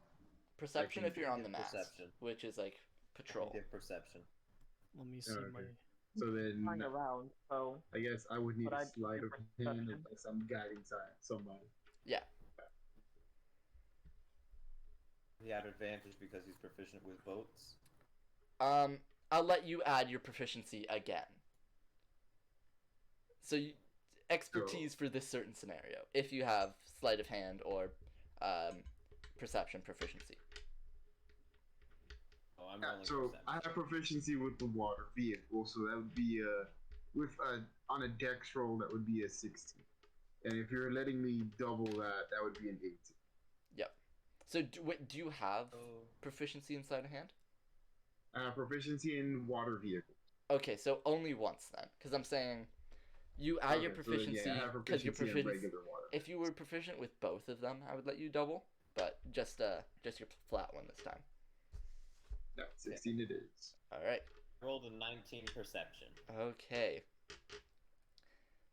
Perception can if you're on the get mast, perception. which is like patrol. Get perception. Let me see Okay. my. So then, Flying around, so I guess I would need But a I sleight of do hand perception. unless I'm guiding somebody. He had advantage because he's proficient with boats. I'll let you add your proficiency again. So expertise for this certain scenario, if you have sleight of hand or perception proficiency. Oh, I'm Yeah, rolling so perception. I have proficiency with the water vehicle, so that would be on a dex roll that would be a 16, and if you're letting me double that, that would be an 18. So do you have Oh. proficiency in sleight of hand? Proficiency in water vehicle. Okay, so only once then, because I'm saying you add your Okay, so then, proficiency I have because you're proficiency in proficient. regular water. If you were proficient with both of them, I would let you double, but just your flat one this time. No, 16 it is. All right. Rolled a 19 perception. Okay.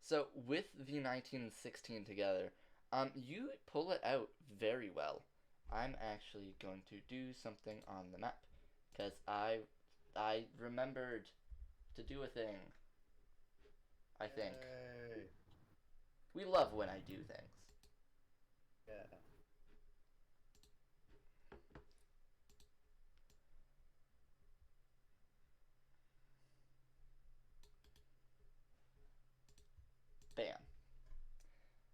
So with the 19 and 16 together, you pull it out very well. I'm actually going to do something on the map because I remembered to do a thing. I think Yay. we love when I do things. Yeah. Bam.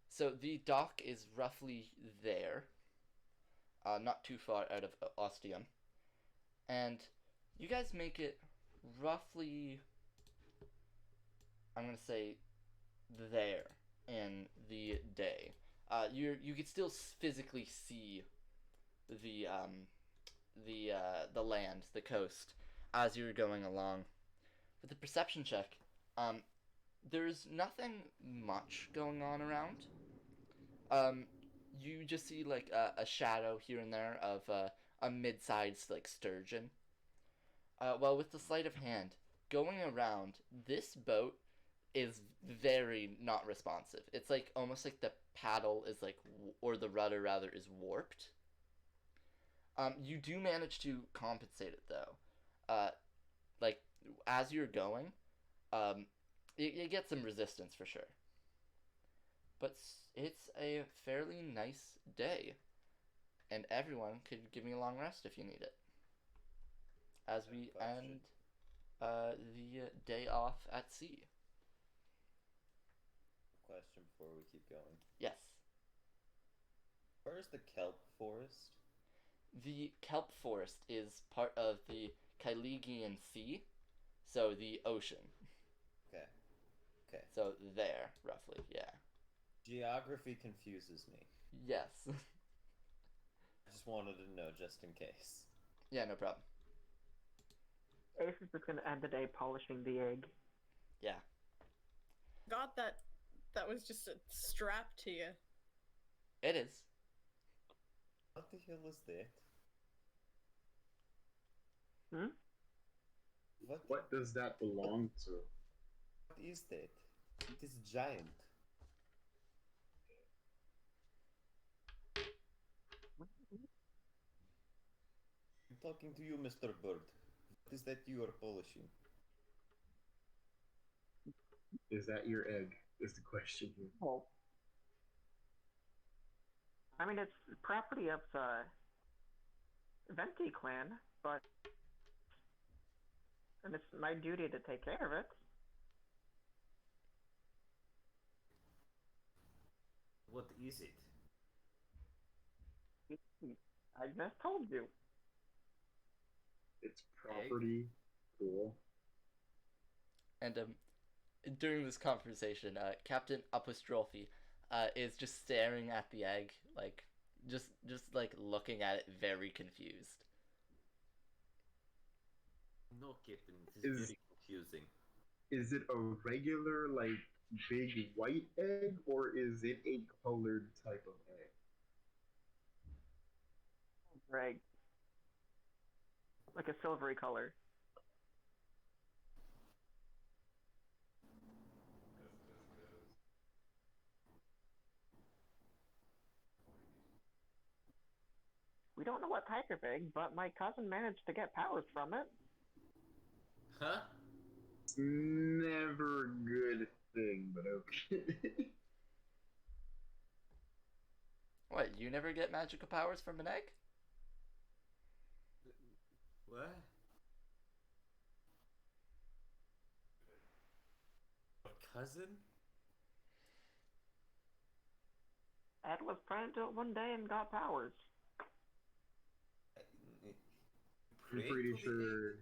So the dock is roughly there, not too far out of Ostium, and You guys make it roughly, I'm gonna say, there in the day. You could still physically see the land, the coast, as you're going along. With the perception check, there's nothing much going on around. You just see like a shadow here and there of a mid-sized like sturgeon. Well, with the sleight of hand, going around, this boat is very not responsive. It's like almost like the paddle is like, or the rudder rather, is warped. You do manage to compensate it though. Like as you're going, you get some resistance for sure. But it's a fairly nice day, and everyone could give me a long rest if you need it. As we end the day off at sea. Question before we keep going. Yes. Where is the kelp forest? The kelp forest is part of the Caeligian Sea, so the ocean. Okay. Okay. So there, roughly, yeah. Geography confuses me. Yes. I just wanted to know just in case. Yeah, no problem. Ace is just gonna end the day polishing the egg. Yeah. God, that was just a strap to you. It is. What the hell is that? Hmm? What does that belong to? What is that? It is giant. I'm talking to you, Mr. Bird. What is that you are polishing? Is that your egg? Is the question here. Well, I mean, it's property of the Venti clan, and it's my duty to take care of it. What is it? I just told you. It's property. Cool. And during this conversation, Captain Apostrophe is just staring at the egg, like just like looking at it, very confused. No, Captain. This is very confusing. Is it a regular, like, big white egg, or is it a colored type of egg? Right. Like a silvery color. We don't know what type of egg, but my cousin managed to get powers from it. Huh? It's never a good thing, but okay. What, you never get magical powers from an egg? What? A cousin? Ed was trying to do it one day and got powers. I'm pretty sure.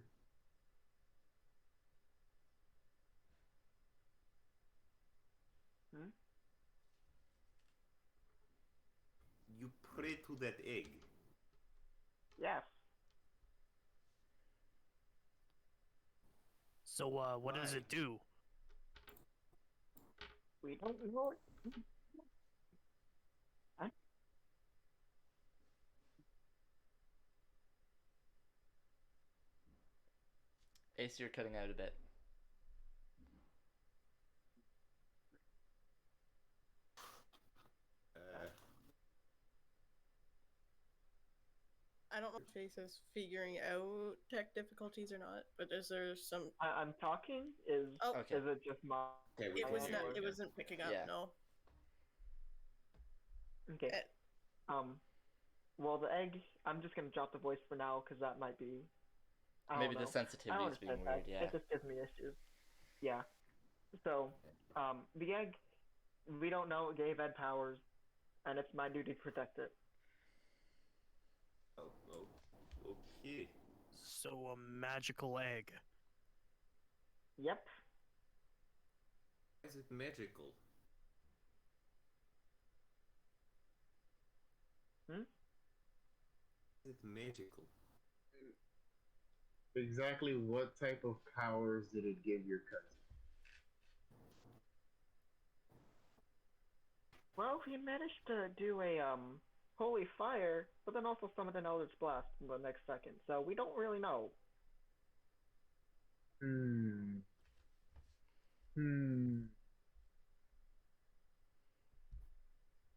Hmm? You pray to that egg. Yes. So, what does it do? We don't know. Ace, you're cutting out a bit. I don't know if Chase is figuring out tech difficulties or not, but is there some? I'm talking. Is Okay. is it just my? Okay, we It can was hear not. you It again. wasn't picking up. Yeah. No. Okay. Well, the egg. I'm just gonna drop the voice for now because that might be. I Maybe don't the know. sensitivity is being understand weird, that. yeah. It just gives me issues. Yeah. So, the egg. We don't know. It gave Ed powers, and it's my duty to protect it. Oh, okay. So a magical egg. Yep. Why is it magical? Hmm? Is it magical? Exactly what type of powers did it give your cousin? Well, he managed to do a holy fire, but then also summon an eldritch blast in the next second. So we don't really know. Hmm. Hmm.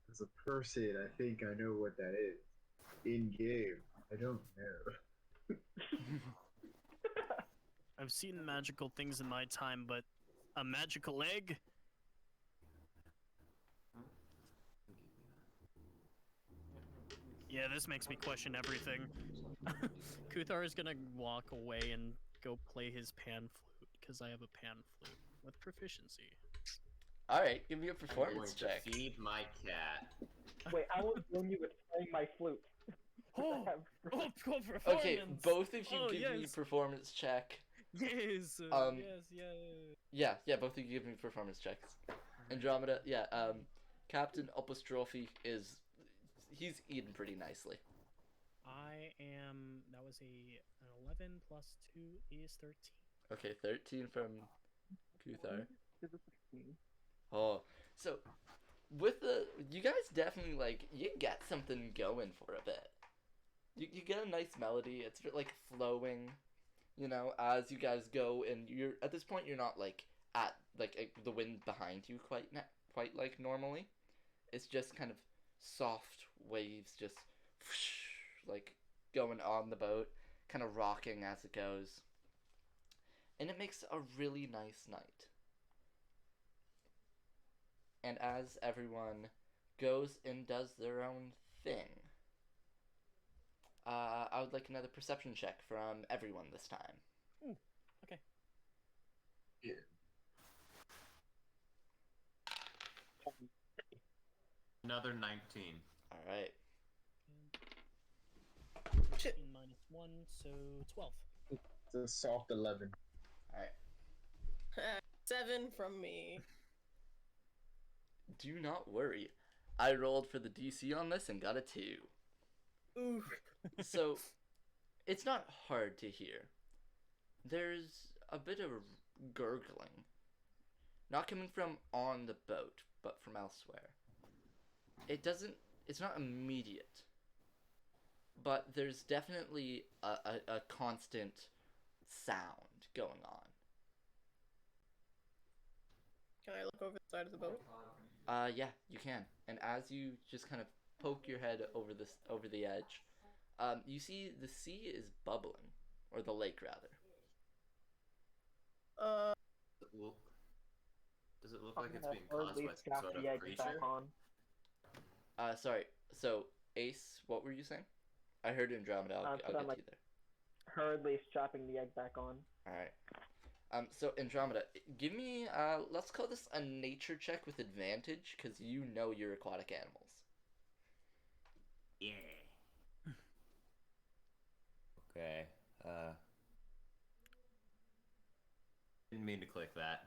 As a person, I think I know what that is. In game, I don't know. I've seen magical things in my time, but a magical egg? Yeah, this makes me question everything. Ku-thar is gonna walk away and go play his pan flute, because I have a pan flute with proficiency. Alright, give me a I'm going performance to check. feed my cat. Wait, I will blame you with playing my flute. Oh, oh, performance! Okay, both of you Oh, give me yes. performance check. Yes, Um, yes. Yeah, both of you give me performance checks. Andromeda, yeah, Captain Apostrophe is... he's eating pretty nicely. I am... That was an 11 plus 2 is 13. Okay, 13 from Ku-thar. This is 16. Oh, so with the... you guys definitely, like, you get something going for a bit. You get a nice melody, it's like flowing, you know, as you guys go, and you're... at this point, you're not, like, at, like, the wind behind you quite like normally. It's just kind of soft waves just whoosh, like going on the boat, kind of rocking as it goes. And it makes a really nice night. And as everyone goes and does their own thing, I would like another perception check from everyone this time. Ooh, okay. Yeah. Another 19. Alright. Shit. minus 1, so 12. It's a soft 11. Alright. 7 from me. Do not worry. I rolled for the DC on this and got a 2. Ooh. So, it's not hard to hear. There's a bit of gurgling. Not coming from on the boat, but from elsewhere. It's not immediate. But there's definitely a constant sound going on. Can I look over the side of the boat? Yeah, you can. And as you just kind of poke your head over the edge, you see the sea is bubbling, or the lake rather. Does it look I'm like it's gonna being caused hurriedly by some strap sort of the egg creature? back on. Sorry. So Ace, what were you saying? I heard Andromeda. I'll get to you there. Hurriedly strapping the egg back on. All right. So Andromeda, give me let's call this a nature check with advantage, because you know your aquatic animals. Yeah. Okay. Didn't mean to click that.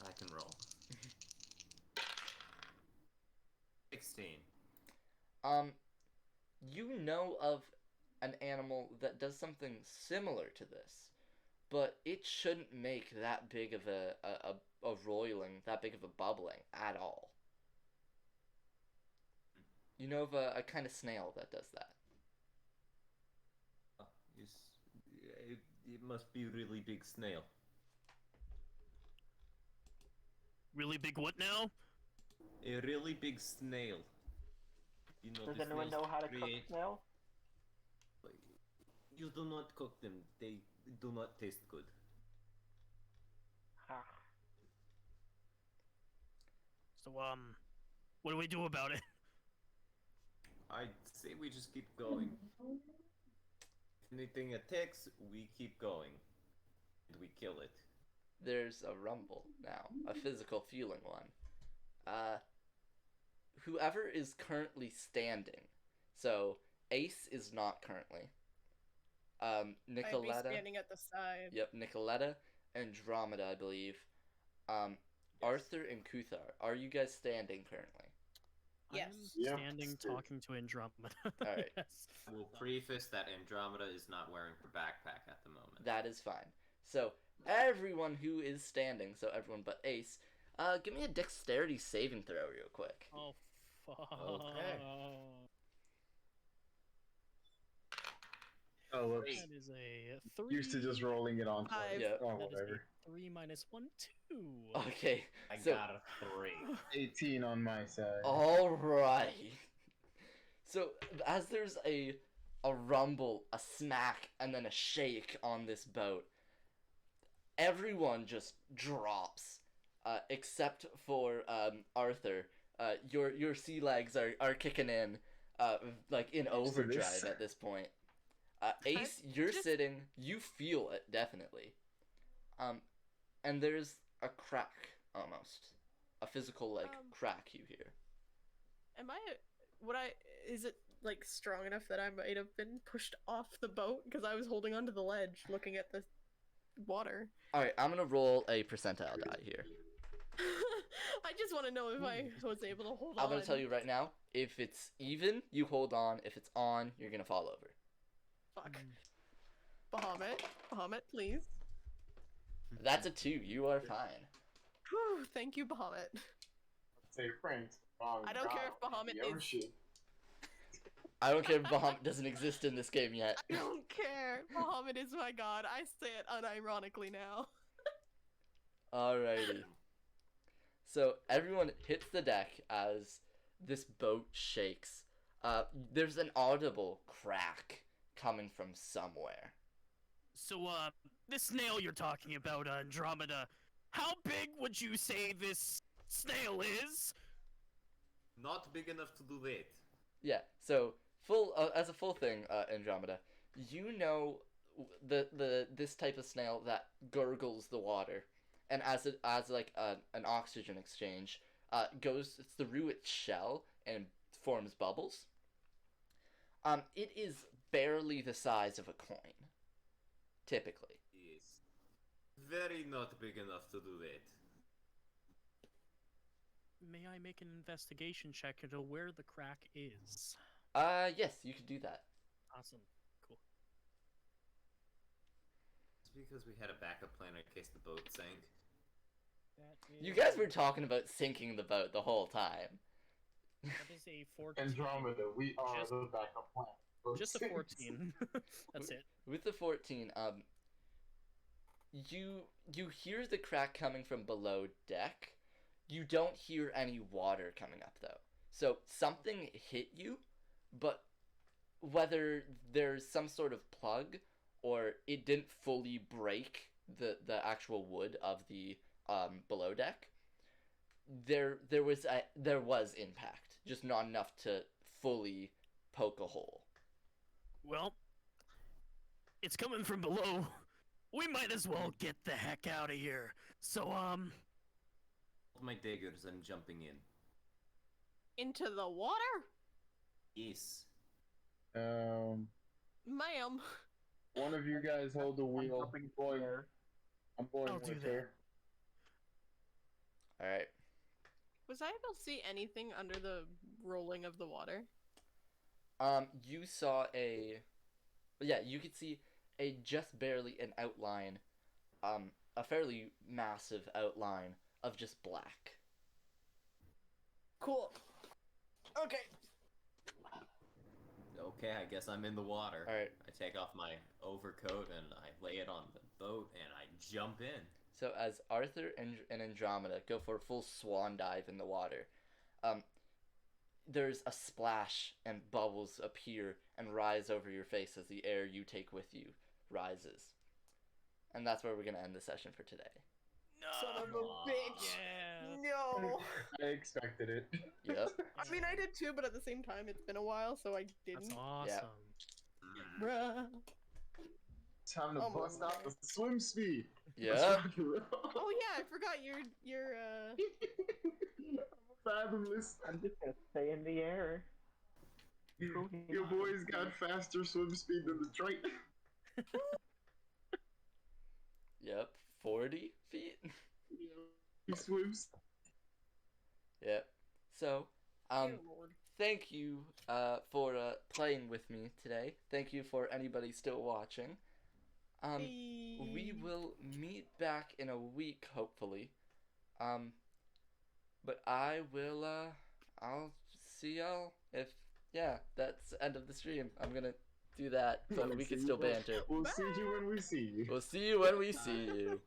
I can roll. 16. You know of an animal that does something similar to this, but it shouldn't make that big of a roiling, that big of a bubbling at all. You know of a kind of snail that does that. It must be a really big snail. Really big what now? A really big snail. You know, Does the anyone snails know how to cook create- snail? You do not cook them. They do not taste good. Ah. So, what do we do about it? I say we just keep going. If anything attacks, we keep going. And we kill it. There's a rumble now, a physical feeling one. Whoever is currently standing, so Ace is not currently. I'd be Nicoletta. standing at the side. Yep, Nicoletta, Andromeda, I believe. Arthur and Ku-thar. Are you guys standing currently? Yes. I'm Yeah, standing it's good. talking to Andromeda. Alright. Yes. We'll preface that Andromeda is not wearing her backpack at the moment. That is fine. So, everyone who is standing, so everyone but Ace, give me a dexterity saving throw real quick. Oh, fuck. Okay. Oh, whoops. That is a 3. Used to just rolling it on. Five. Yeah. Oh, That is whatever. a 3 minus 1, 2. Okay, I so- got a 3. 18 on my side. alright. So, as there's a rumble, a smack, and then a shake on this boat, everyone just drops, except for Arthur. Your sea legs are kicking in, like in overdrive this. at this point. Ace, you're just- sitting. You feel it definitely. And there's a crack almost, a physical like crack you hear. Am I? Is it like strong enough that I might have been pushed off the boat because I was holding onto the ledge, looking at the water? All right, I'm gonna roll a percentile die here. I just want to know if I was able to hold on. I'm gonna tell you right now. If it's even, you hold on. If it's on, you're gonna fall over. Fuck. Bahamut, please. That's a 2. You are fine. Whew, thank you, Bahamut. Say Franks. Oh, I don't care if God, Bahamut the is- ocean. I don't care if Bahamut doesn't exist in this game yet. I don't care. Bahamut is my god. I say it unironically now. Alrighty. So everyone hits the deck as this boat shakes. There's an audible crack coming from somewhere. So, this snail you're talking about, Andromeda, how big would you say this snail is? Not big enough to do that. Yeah. So as a full thing, Andromeda, you know this type of snail that gurgles the water, and as like an oxygen exchange, goes through its shell and forms bubbles. It is barely the size of a coin. Typically. Yes. Very not big enough to do that. May I make an investigation check into where the crack is? Yes, you could do that. Awesome. Cool. It's because we had a backup plan in case the boat sank. That You is- guys were talking about sinking the boat the whole time. That is a 14. Andromeda, we are Just- the backup plan. Just a 14. That's it. With the 14, you hear the crack coming from below deck. You don't hear any water coming up though. So something hit you, but whether there's some sort of plug or it didn't fully break the actual wood of the below deck, there was impact, just not enough to fully poke a hole. Well, it's coming from below. We might as well get the heck out of here. So, Hold my daggers, I'm jumping in. Into the water? Yes. Ma'am. One of you guys hold the wheel. jumping Boy, there. I'm going I'll do with that. her. All right. Was I able to see anything under the rolling of the water? You saw you could see just barely an outline, a fairly massive outline of just black. Cool. Okay. Okay, I guess I'm in the water. All right. I take off my overcoat and I lay it on the boat and I jump in. So as Arthur and Andromeda go for a full swan dive in the water, there's a splash and bubbles appear and rise over your face as the air you take with you rises. And that's where we're gonna end the session for today. Son of a bitch. yeah. No. I expected it. Yep. I mean, I did too, but at the same time, it's been a while, so I That's didn't. awesome. Bruh. Time to Oh my bust out God. the swim speed. Yeah. Oh yeah, I forgot your Fathomless. I'm just gonna stay in the air. Your boys got faster swim speed than the Triton. Yep, 40 feet. He swims. Yep. So, Dear Lord. thank you for playing with me today. Thank you for anybody still watching. We will meet back in a week, hopefully. But I will, I'll see y'all if, yeah, that's the end of the stream. I'm gonna do that, but we can still banter. We'll see you when we see you. We'll see you when we see you.